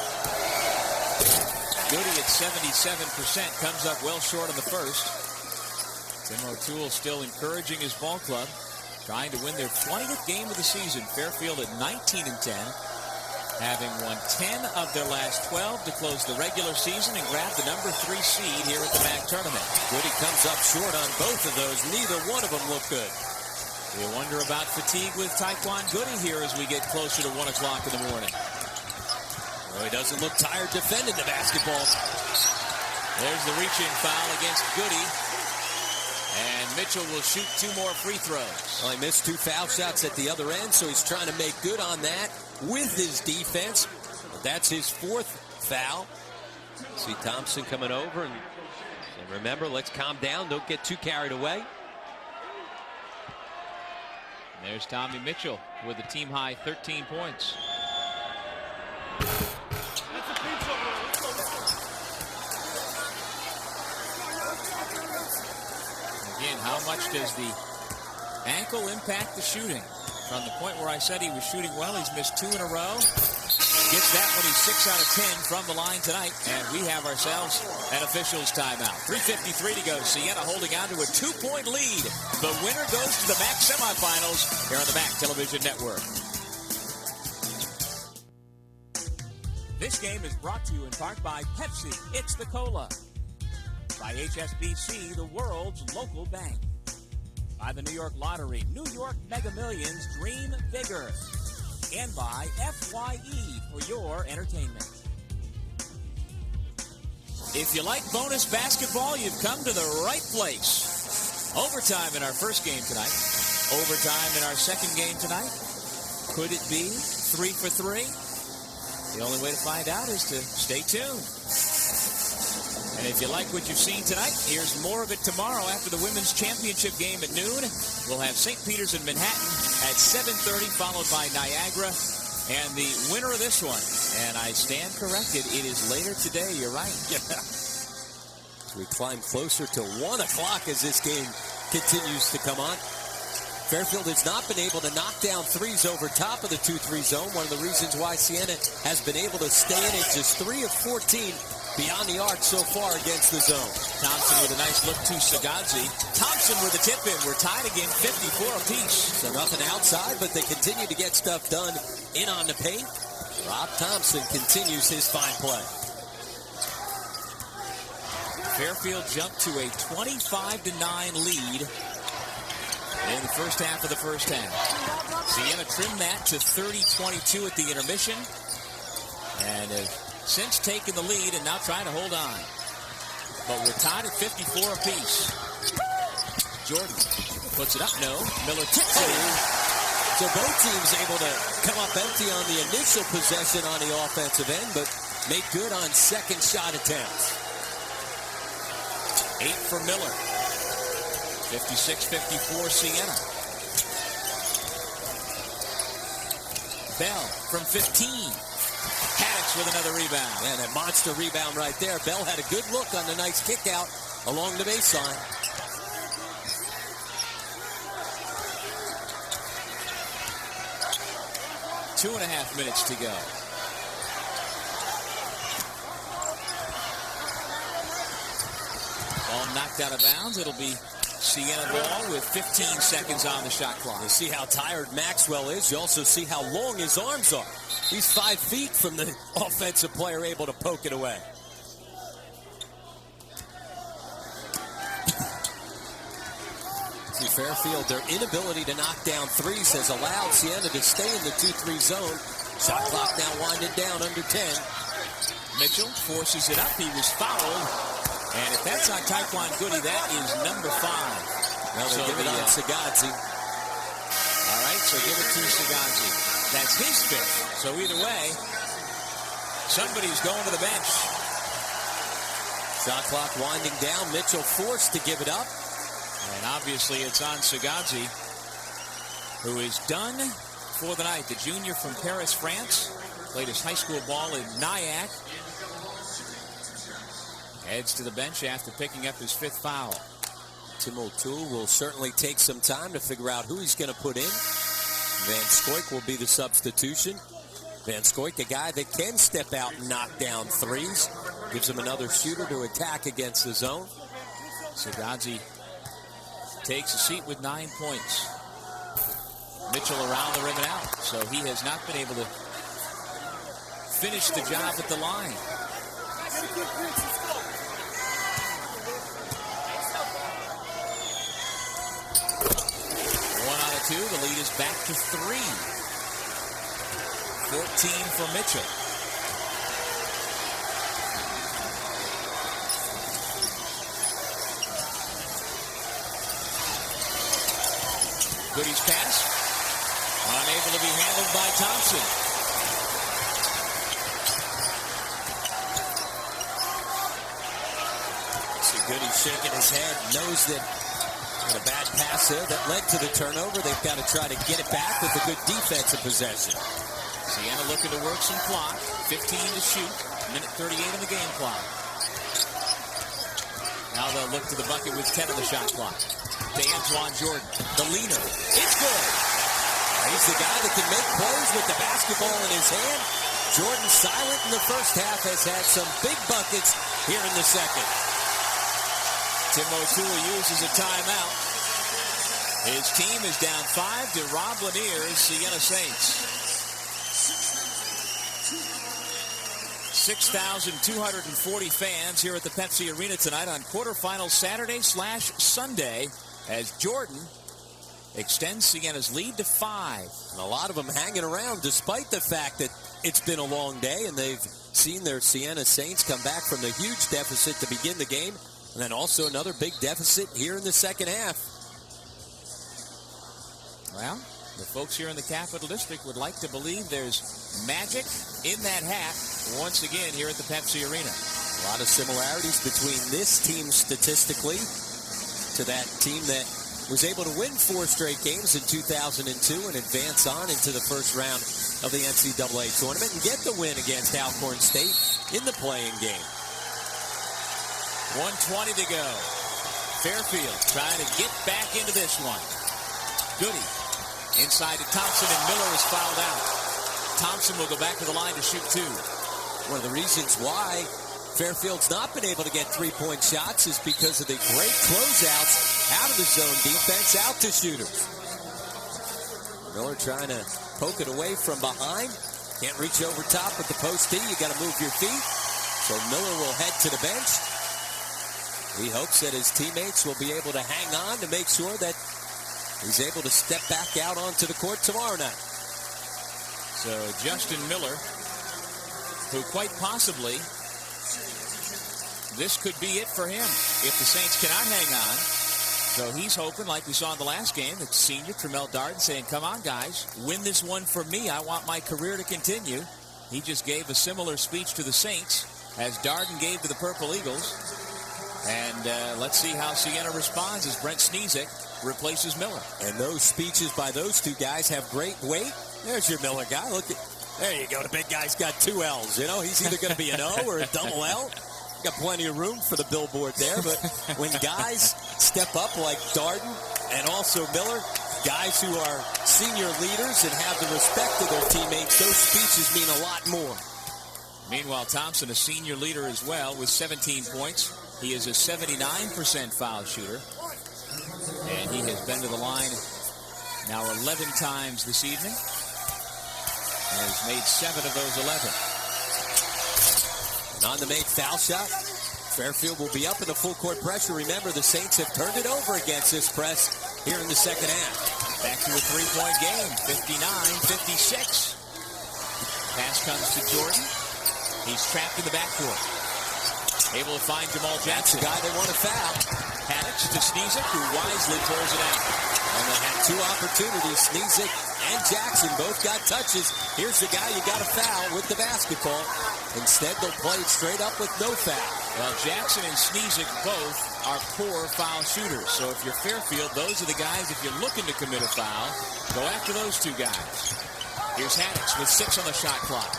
Goody at 77%, comes up well short of the first. Tim O'Toole still encouraging his ball club, trying to win their 20th game of the season. Fairfield at 19-10, having won 10 of their last 12 to close the regular season and grab the number 3 seed here at the MAAC tournament. Goody comes up short on both of those. Neither one of them look good. We wonder about fatigue with Taekwon Goody here as we get closer to 1 o'clock in the morning. Well, he doesn't look tired defending the basketball. There's the reach-in foul against Goody. And Mitchell will shoot 2 more free throws. Well, he missed 2 foul shots at the other end, so he's trying to make good on that with his defense. But that's his 4th foul. See Thompson coming over. And remember, let's calm down. Don't get too carried away. And there's Tommy Mitchell with a team-high 13 points. Again, how much does the ankle impact the shooting? From the point where I said he was shooting well, he's missed 2 in a row. Gets that when he's 6 out of 10 from the line tonight. And we have ourselves an officials timeout. 3:53 to go. Siena holding on to a 2-point lead. The winner goes to the MAAC semifinals here on the MAAC Television Network. This game is brought to you in part by Pepsi. It's the Cola. By HSBC, the world's local bank. By the New York Lottery, New York Mega Millions, dream bigger. And by FYE for your entertainment. If you like bonus basketball, you've come to the right place. Overtime in our first game tonight. Overtime in our second game tonight. Could it be 3 for 3? The only way to find out is to stay tuned. And if you like what you've seen tonight, here's more of it tomorrow after the women's championship game at noon. We'll have St. Peter's and Manhattan at 7:30, followed by Niagara. And the winner of this one, and I stand corrected, it is later today, you're right. Yeah. As we climb closer to 1 o'clock as this game continues to come on. Fairfield has not been able to knock down threes over top of the 2-3 zone. One of the reasons why Siena has been able to stay in it, just 3 of 14 beyond the arc so far against the zone. Thompson with a nice look to Sagazzi. Thompson with a tip in. We're tied again, 54 apiece. So nothing outside, but they continue to get stuff done in on the paint. Rob Thompson continues his fine play. Fairfield jumped to a 25-9 lead in the first half of the first half. Siena trimmed that to 30-22 at the intermission. And have since taken the lead and now trying to hold on. But we're tied at 54 apiece. Jordan puts it up. No. Miller tips it in. So both teams able to come up empty on the initial possession on the offensive end, but make good on second shot attempts. 8 for Miller. 56-54 Siena. Bell from 15. Haddix with another rebound. And a monster rebound right there. Bell had a good look on the nice kick out along the baseline. Two and a half minutes to go. Ball knocked out of bounds. It'll be Siena ball with 15 seconds on the shot clock. You see how tired Maxwell is. You also see how long his arms are. He's 5 feet from the offensive player able to poke it away. See, Fairfield, their inability to knock down threes has allowed Siena to stay in the 2-3 zone. Shot clock now winding down under 10. Mitchell forces it up. He was fouled. And if that's on Taekwon Goody, that is number 5. Now they give it on Sagazzi. All right, so give it to Sagazzi. That's his 5th. So either way, somebody's going to the bench. Shot clock winding down. Mitchell forced to give it up. And obviously it's on Sagazzi, who is done for the night. The junior from Paris, France, played his high school ball in MAAC. Heads to the bench after picking up his 5th foul. Tim O'Toole will certainly take some time to figure out who he's going to put in. Van Scoik will be the substitution. Van Scoik, a guy that can step out and knock down threes. Gives him another shooter to attack against the zone. Sagazzi takes a seat with 9 points. Mitchell around the rim and out. So he has not been able to finish the job at the line. Two, the lead is back to 3. 14 for Mitchell. Goody's pass. Unable to be handled by Thompson. See Goody shaking his head, knows that a bad pass there that led to the turnover. They've got to try to get it back with a good defensive possession. Siena looking to work some clock. 15 to shoot. Minute 38 in the game clock. Now they'll look to the bucket with 10 on the shot clock. To Antoine Jordan, the leaner. It's good. He's the guy that can make plays with the basketball in his hand. Jordan, silent in the first half, has had some big buckets here in the second. Tim O'Toole uses a timeout. His team is down 5 to Rob Lanier's Siena Saints. 6,240 fans here at the Pepsi Arena tonight on quarterfinals Saturday/Sunday as Jordan extends Siena's lead to 5. And a lot of them hanging around despite the fact that it's been a long day and they've seen their Siena Saints come back from the huge deficit to begin the game. And then also another big deficit here in the second half. Well, the folks here in the Capital District would like to believe there's magic in that hat once again here at the Pepsi Arena. A lot of similarities between this team statistically to that team that was able to win 4 straight games in 2002 and advance on into the first round of the NCAA tournament and get the win against Alcorn State in the playing game. 1:20 to go. Fairfield trying to get back into this one. Goody inside to Thompson, and Miller is fouled out. Thompson will go back to the line to shoot 2. One of the reasons why Fairfield's not been able to get 3-point shots is because of the great closeouts out of the zone defense, out to shooters. Miller trying to poke it away from behind. Can't reach over top with the post tee. You got to move your feet. So Miller will head to the bench. He hopes that his teammates will be able to hang on to make sure that he's able to step back out onto the court tomorrow night. So Justin Miller, who quite possibly, this could be it for him if the Saints cannot hang on. So he's hoping, like we saw in the last game, that senior Tremel Darden saying, come on, guys, win this one for me. I want my career to continue. He just gave a similar speech to the Saints as Darden gave to the Purple Eagles. And let's see how Siena responds as Brent Sneezek replaces Miller. And those speeches by those two guys have great weight. There's your Miller guy. Look at, there you go. The big guy's got 2 L's. You know, he's either going to be an O or a double L. Got plenty of room for the billboard there, but when guys step up like Darden and also Miller, guys who are senior leaders and have the respect of their teammates, those speeches mean a lot more. Meanwhile, Thompson, a senior leader as well, with 17 points. He is a 79% foul shooter, and he has been to the line now 11 times this evening and has made 7 of those 11. And on the made foul shot, Fairfield will be up in the full court pressure. Remember, the Saints have turned it over against this press here in the second half. Back to a three-point game, 59-56. Pass comes to Jordan. He's trapped in the backcourt. Able to find Jamal Jackson. That's the guy they want to foul. Haddix to Sneezek, who wisely pulls it out. And they had 2 opportunities. Sneezek and Jackson both got touches. Here's the guy you got to foul with the basketball. Instead, they'll play it straight up with no foul. Well, Jackson and Sneezek both are poor foul shooters. So if you're Fairfield, those are the guys, if you're looking to commit a foul, go after those 2 guys. Here's Haddix with 6 on the shot clock.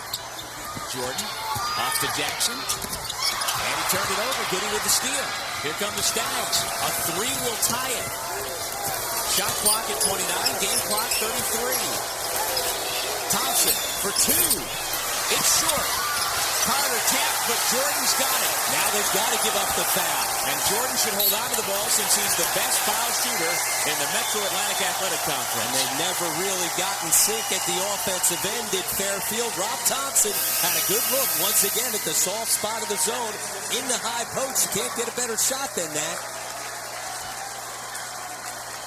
Jordan off to Jackson. And he turned it over, Goody with the steal. Here come the Stags. A 3 will tie it. Shot clock at 29, game clock 33. Thompson for 2. It's short. Carter tapped, but Jordan's got it. Now they've got to give up the foul. And Jordan should hold on to the ball since he's the best foul shooter in the Metro Atlantic Athletic Conference. And they've never really gotten sync at the offensive end, did Fairfield. Rob Thompson had a good look once again at the soft spot of the zone in the high post. You can't get a better shot than that.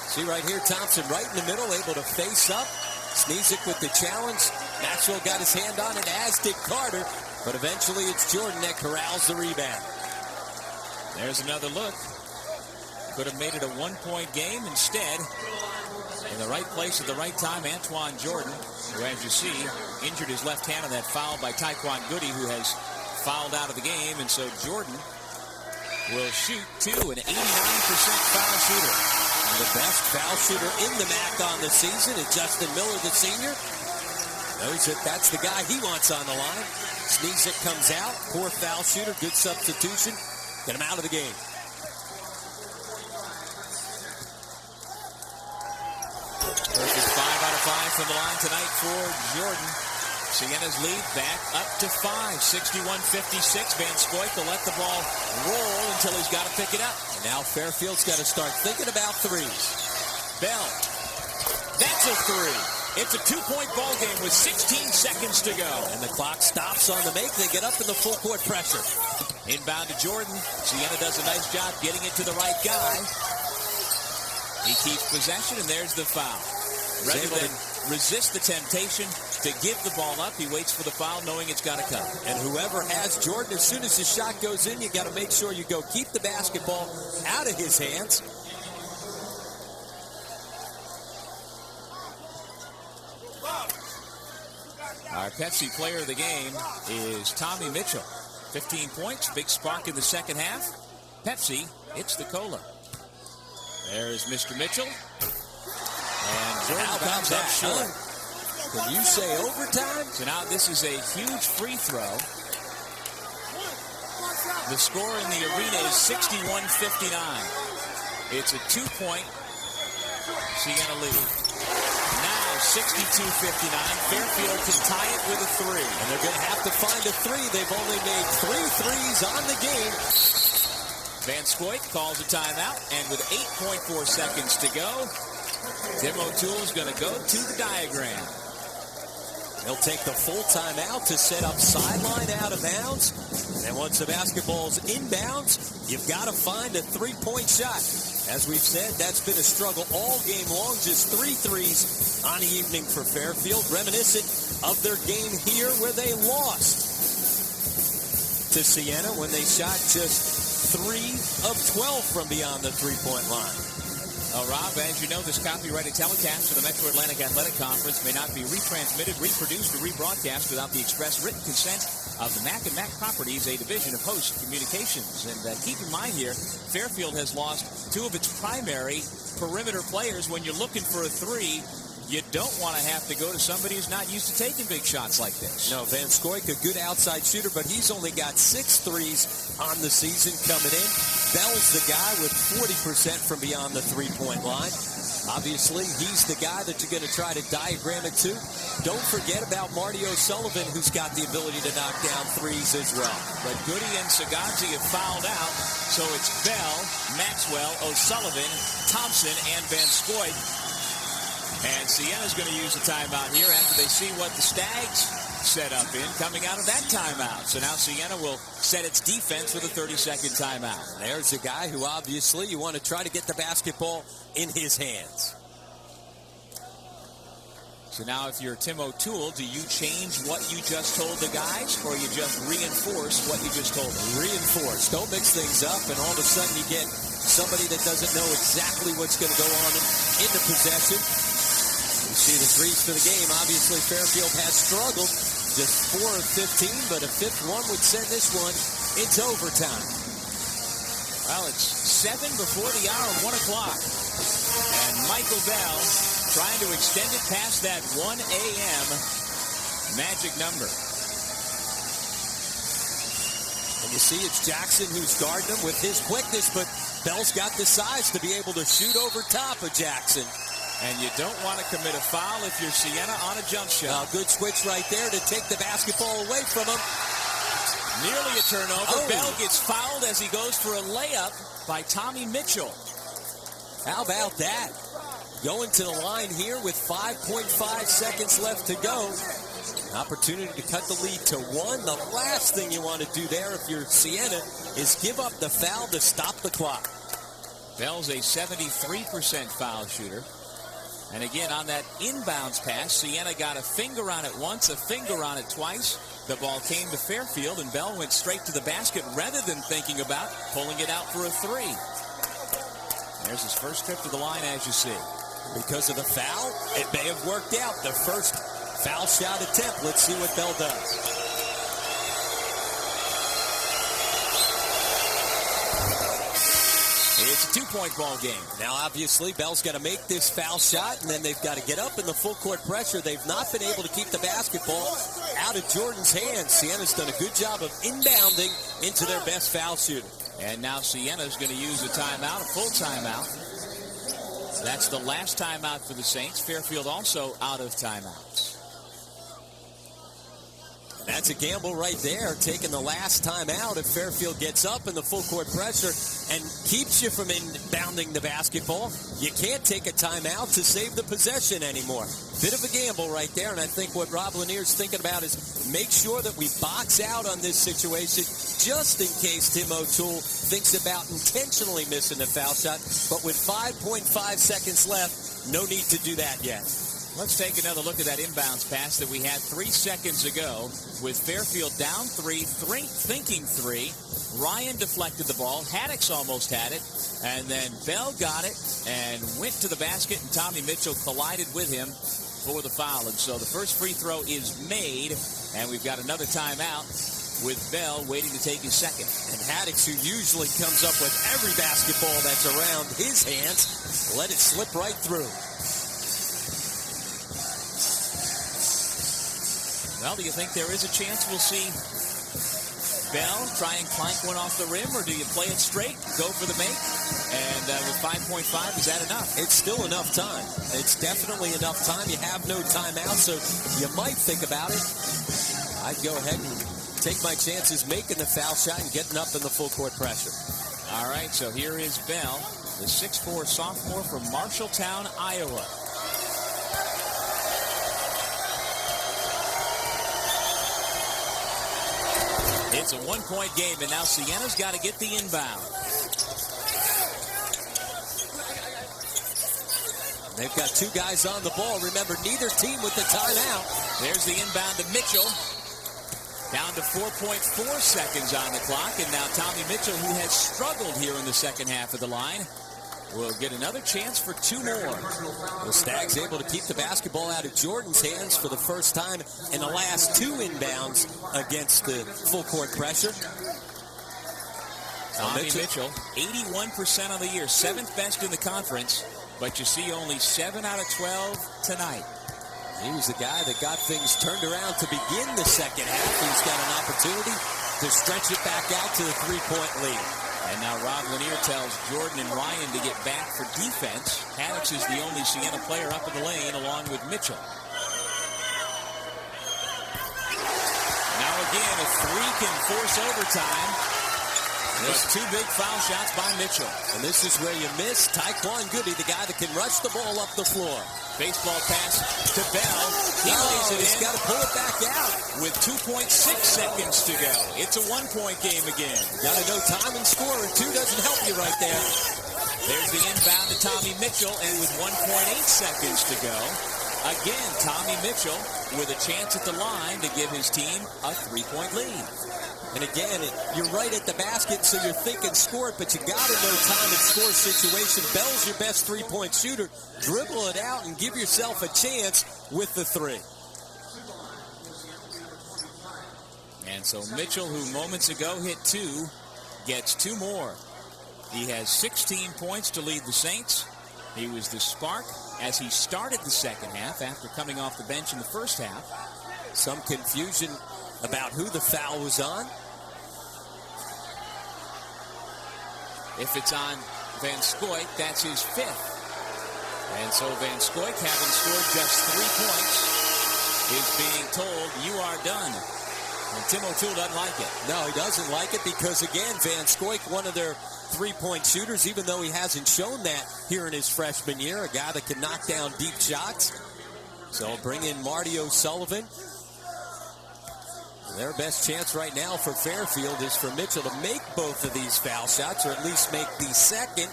See right here, Thompson right in the middle, able to face up. Sneezek with the challenge. Maxwell got his hand on it, as did Carter. But eventually it's Jordan that corrals the rebound. There's another look. Could have made it a one-point game. Instead, in the right place at the right time, Antoine Jordan, who, as you see, injured his left hand on that foul by Taekwon Goody, who has fouled out of the game. And so Jordan will shoot 2, an 89% foul shooter. And the best foul shooter in the MAAC on the season is Justin Miller, the senior. Knows that that's the guy he wants on the line. Sneezek comes out, poor foul shooter, good substitution. Get him out of the game. Perfect 5 out of 5 from the line tonight for Jordan. Siena's lead back up to 5, 61-56. Van Scoik will let the ball roll until he's got to pick it up. And now Fairfield's got to start thinking about threes. Bell. That's a 3. It's a 2-point ball game with 16 seconds to go. And the clock stops on the make. They get up in the full court pressure. Inbound to Jordan. Siena does a nice job getting it to the right guy. He keeps possession, and there's the foul. Rather than resist the temptation to give the ball up, he waits for the foul knowing it's got to come. And whoever has Jordan, as soon as his shot goes in, you got to make sure you go keep the basketball out of his hands. Our Pepsi player of the game is Tommy Mitchell. 15 points, big spark in the second half. Pepsi, it's the cola. There's Mr. Mitchell. And Jordan comes up short. Can you say overtime? So now this is a huge free throw. The score in the arena is 61-59. It's a 2-point Siena lead. Now 62-59. Fairfield can tie it with a 3. And they're going to have to find a 3. They've only made 3 threes on the game. Van Scoik calls a timeout, and with 8.4 seconds to go, Tim O'Toole's going to go to the diagram. He'll take the full timeout to set up sideline out of bounds. And then once the basketball's inbounds, you've got to find a three-point shot. As we've said, that's been a struggle all game long. Just 3 threes on the evening for Fairfield, reminiscent of their game here where they lost to Siena when they shot just 3 of 12 from beyond the three-point line. Rob, as you know, this copyrighted telecast for the Metro Atlantic Athletic Conference may not be retransmitted, reproduced, or rebroadcast without the express written consent of the MAAC and MAAC Properties, a division of Host Communications. And keep in mind here, Fairfield has lost 2 of its primary perimeter players. When you're looking for a 3, you don't want to have to go to somebody who's not used to taking big shots like this. No, Van Scoik, a good outside shooter, but he's only got 6 threes on the season coming in. Bell's the guy with 40% from beyond the three-point line. Obviously, he's the guy that you're going to try to diagram it to. Don't forget about Marty O'Sullivan, who's got the ability to knock down threes as well. But Goody and Sagazzi have fouled out, so it's Bell, Maxwell, O'Sullivan, Thompson, and Van Scoik. And Siena's going to use a timeout here after they see what the Stags set up in coming out of that timeout. So now Siena will set its defense with a 30-second timeout. There's a guy who obviously you want to try to get the basketball in his hands. So now if you're Tim O'Toole, do you change what you just told the guys, or you just reinforce what you just told them? Reinforce. Don't mix things up, and all of a sudden you get somebody that doesn't know exactly what's going to go on in the possession. You see the threes for the game. Obviously, Fairfield has struggled. Just 4 of 15, but a 5th one would send this one into overtime. Well, it's 7 before the hour of 1 o'clock. And Michael Bell trying to extend it past that 1 a.m. magic number. And you see it's Jackson who's guarding him with his quickness, but Bell's got the size to be able to shoot over top of Jackson. And you don't want to commit a foul if you're Siena on a jump shot. Good switch right there to take the basketball away from him. Nearly a turnover. Oh. Bell gets fouled as he goes for a layup by Tommy Mitchell. How about that? Going to the line here with 5.5 seconds left to go. An opportunity to cut the lead to 1. The last thing you want to do there if you're Siena is give up the foul to stop the clock. Bell's a 73% foul shooter. And again, on that inbounds pass, Siena got a finger on it once, a finger on it twice. The ball came to Fairfield, and Bell went straight to the basket rather than thinking about pulling it out for a 3. There's his first trip to the line, as you see. Because of the foul, it may have worked out. The first foul shot attempt. Let's see what Bell does. It's a 2-point ball game. Now, obviously, Bell's got to make this foul shot, and then they've got to get up in the full court pressure. They've not been able to keep the basketball out of Jordan's hands. Siena's done a good job of inbounding into their best foul shooter. And now Siena's going to use a timeout, a full timeout. That's the last timeout for the Saints. Fairfield also out of timeouts. That's a gamble right there, taking the last time out if Fairfield gets up in the full court pressure and keeps you from inbounding the basketball. You can't take a timeout to save the possession anymore. Bit of a gamble right there, and I think what Rob Lanier's thinking about is make sure that we box out on this situation just in case Tim O'Toole thinks about intentionally missing the foul shot. But with 5.5 seconds left, no need to do that yet. Let's take another look at that inbounds pass that we had 3 seconds ago with Fairfield down 3, thinking 3. Ryan deflected the ball. Haddix almost had it. And then Bell got it and went to the basket, and Tommy Mitchell collided with him for the foul. And so the first free throw is made, and we've got another timeout with Bell waiting to take his second. And Haddix, who usually comes up with every basketball that's around his hands, let it slip right through. Well, do you think there is a chance we'll see Bell try and clank one off the rim, or do you play it straight, go for the make? And with 5.5, is that enough? It's still enough time. It's definitely enough time. You have no timeout, so you might think about it. I'd go ahead and take my chances making the foul shot and getting up in the full court pressure. All right, so here is Bell, the 6'4" sophomore from Marshalltown, Iowa. It's a one-point game, and now Siena's got to get the inbound. They've got two guys on the ball. Remember, neither team with the timeout. There's the inbound to Mitchell. Down to 4.4 seconds on the clock. And now Tommy Mitchell, who has struggled here in the second half of the line, will get another chance for two more. The Stags able to keep the basketball out of Jordan's hands for the first time in the last two inbounds against the full court pressure. Tommy Mitchell, 81% on the year, 7th best in the conference, but you see only 7 out of 12 tonight. He was the guy that got things turned around to begin the second half. He's got an opportunity to stretch it back out to the three-point lead. And now Rob Lanier tells Jordan and Ryan to get back for defense. Haddix is the only Siena player up in the lane along with Mitchell. Now again, a three can force overtime. There's two big foul shots by Mitchell. And this is where you miss Taekwon Goody, the guy that can rush the ball up the floor. Baseball pass to Bell. He lays it in. He's got to pull it back out. With 2.6 seconds to go. It's a one-point game again. Got to know time and scoring. Two doesn't help you right there. There's the inbound to Tommy Mitchell, and with 1.8 seconds to go, again, Tommy Mitchell with a chance at the line to give his team a three-point lead. And again, you're right at the basket, so you're thinking score it, but you got to know time and score situation. Bell's your best three-point shooter. Dribble it out and give yourself a chance with the three. And so Mitchell, who moments ago hit 2, gets 2 more. He has 16 points to lead the Saints. He was the spark as he started the second half after coming off the bench in the first half. Some confusion about who the foul was on. If it's on Van Scoyt, that's his 5th. And so Van Scoyt, having scored just 3 points, is being told, you are done. And Tim O'Toole doesn't like it. No, he doesn't like it because, again, Van Scoyt, one of their three-point shooters, even though he hasn't shown that here in his freshman year, a guy that can knock down deep shots. So bring in Marty O'Sullivan. Their best chance right now for Fairfield is for Mitchell to make both of these foul shots, or at least make the second,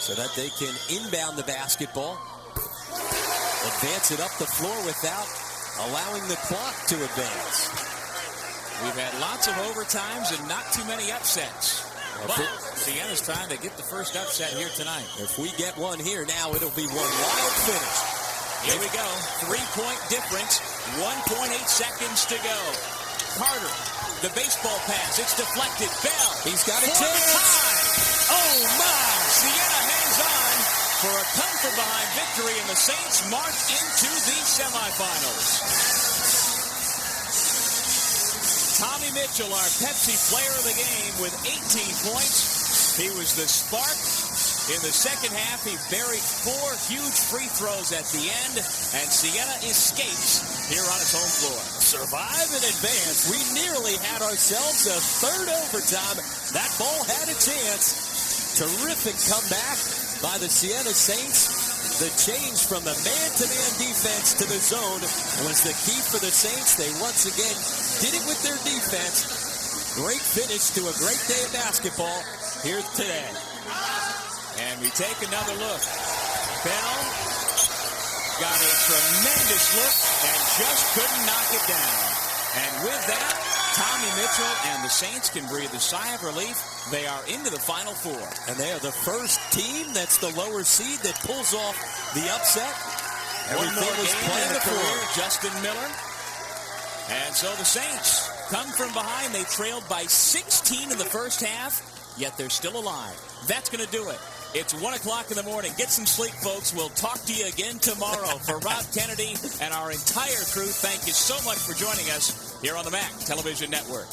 so that they can inbound the basketball, advance it up the floor without allowing the clock to advance. We've had lots of overtimes and not too many upsets. But Siena's trying to get the first upset here tonight. If we get one here now, it'll be one wild finish. Here we go. 3-point difference. 1.8 seconds to go. Carter, the baseball pass. It's deflected. Bell. He's got a chance. Oh, my. Siena hangs on for a come-from-behind victory, and the Saints march into the semifinals. Tommy Mitchell, our Pepsi player of the game, with 18 points. He was the spark. In the second half, he buried 4 huge free throws at the end, and Siena escapes here on its home floor. Survive and advance. We nearly had ourselves a third overtime. That ball had a chance. Terrific comeback by the Siena Saints. The change from the man-to-man defense to the zone was the key for the Saints. They once again did it with their defense. Great finish to a great day of basketball here today. And we take another look. Bell got a tremendous look and just couldn't knock it down. And with that, Tommy Mitchell and the Saints can breathe a sigh of relief. They are into the Final Four. And they are the first team that's the lower seed that pulls off the upset. Everything was planned for Justin Miller. And so the Saints come from behind. They trailed by 16 in the first half, yet they're still alive. That's going to do it. It's 1 o'clock in the morning. Get some sleep, folks. We'll talk to you again tomorrow. For Rob Kennedy and our entire crew, thank you so much for joining us here on the MAAC Television Network.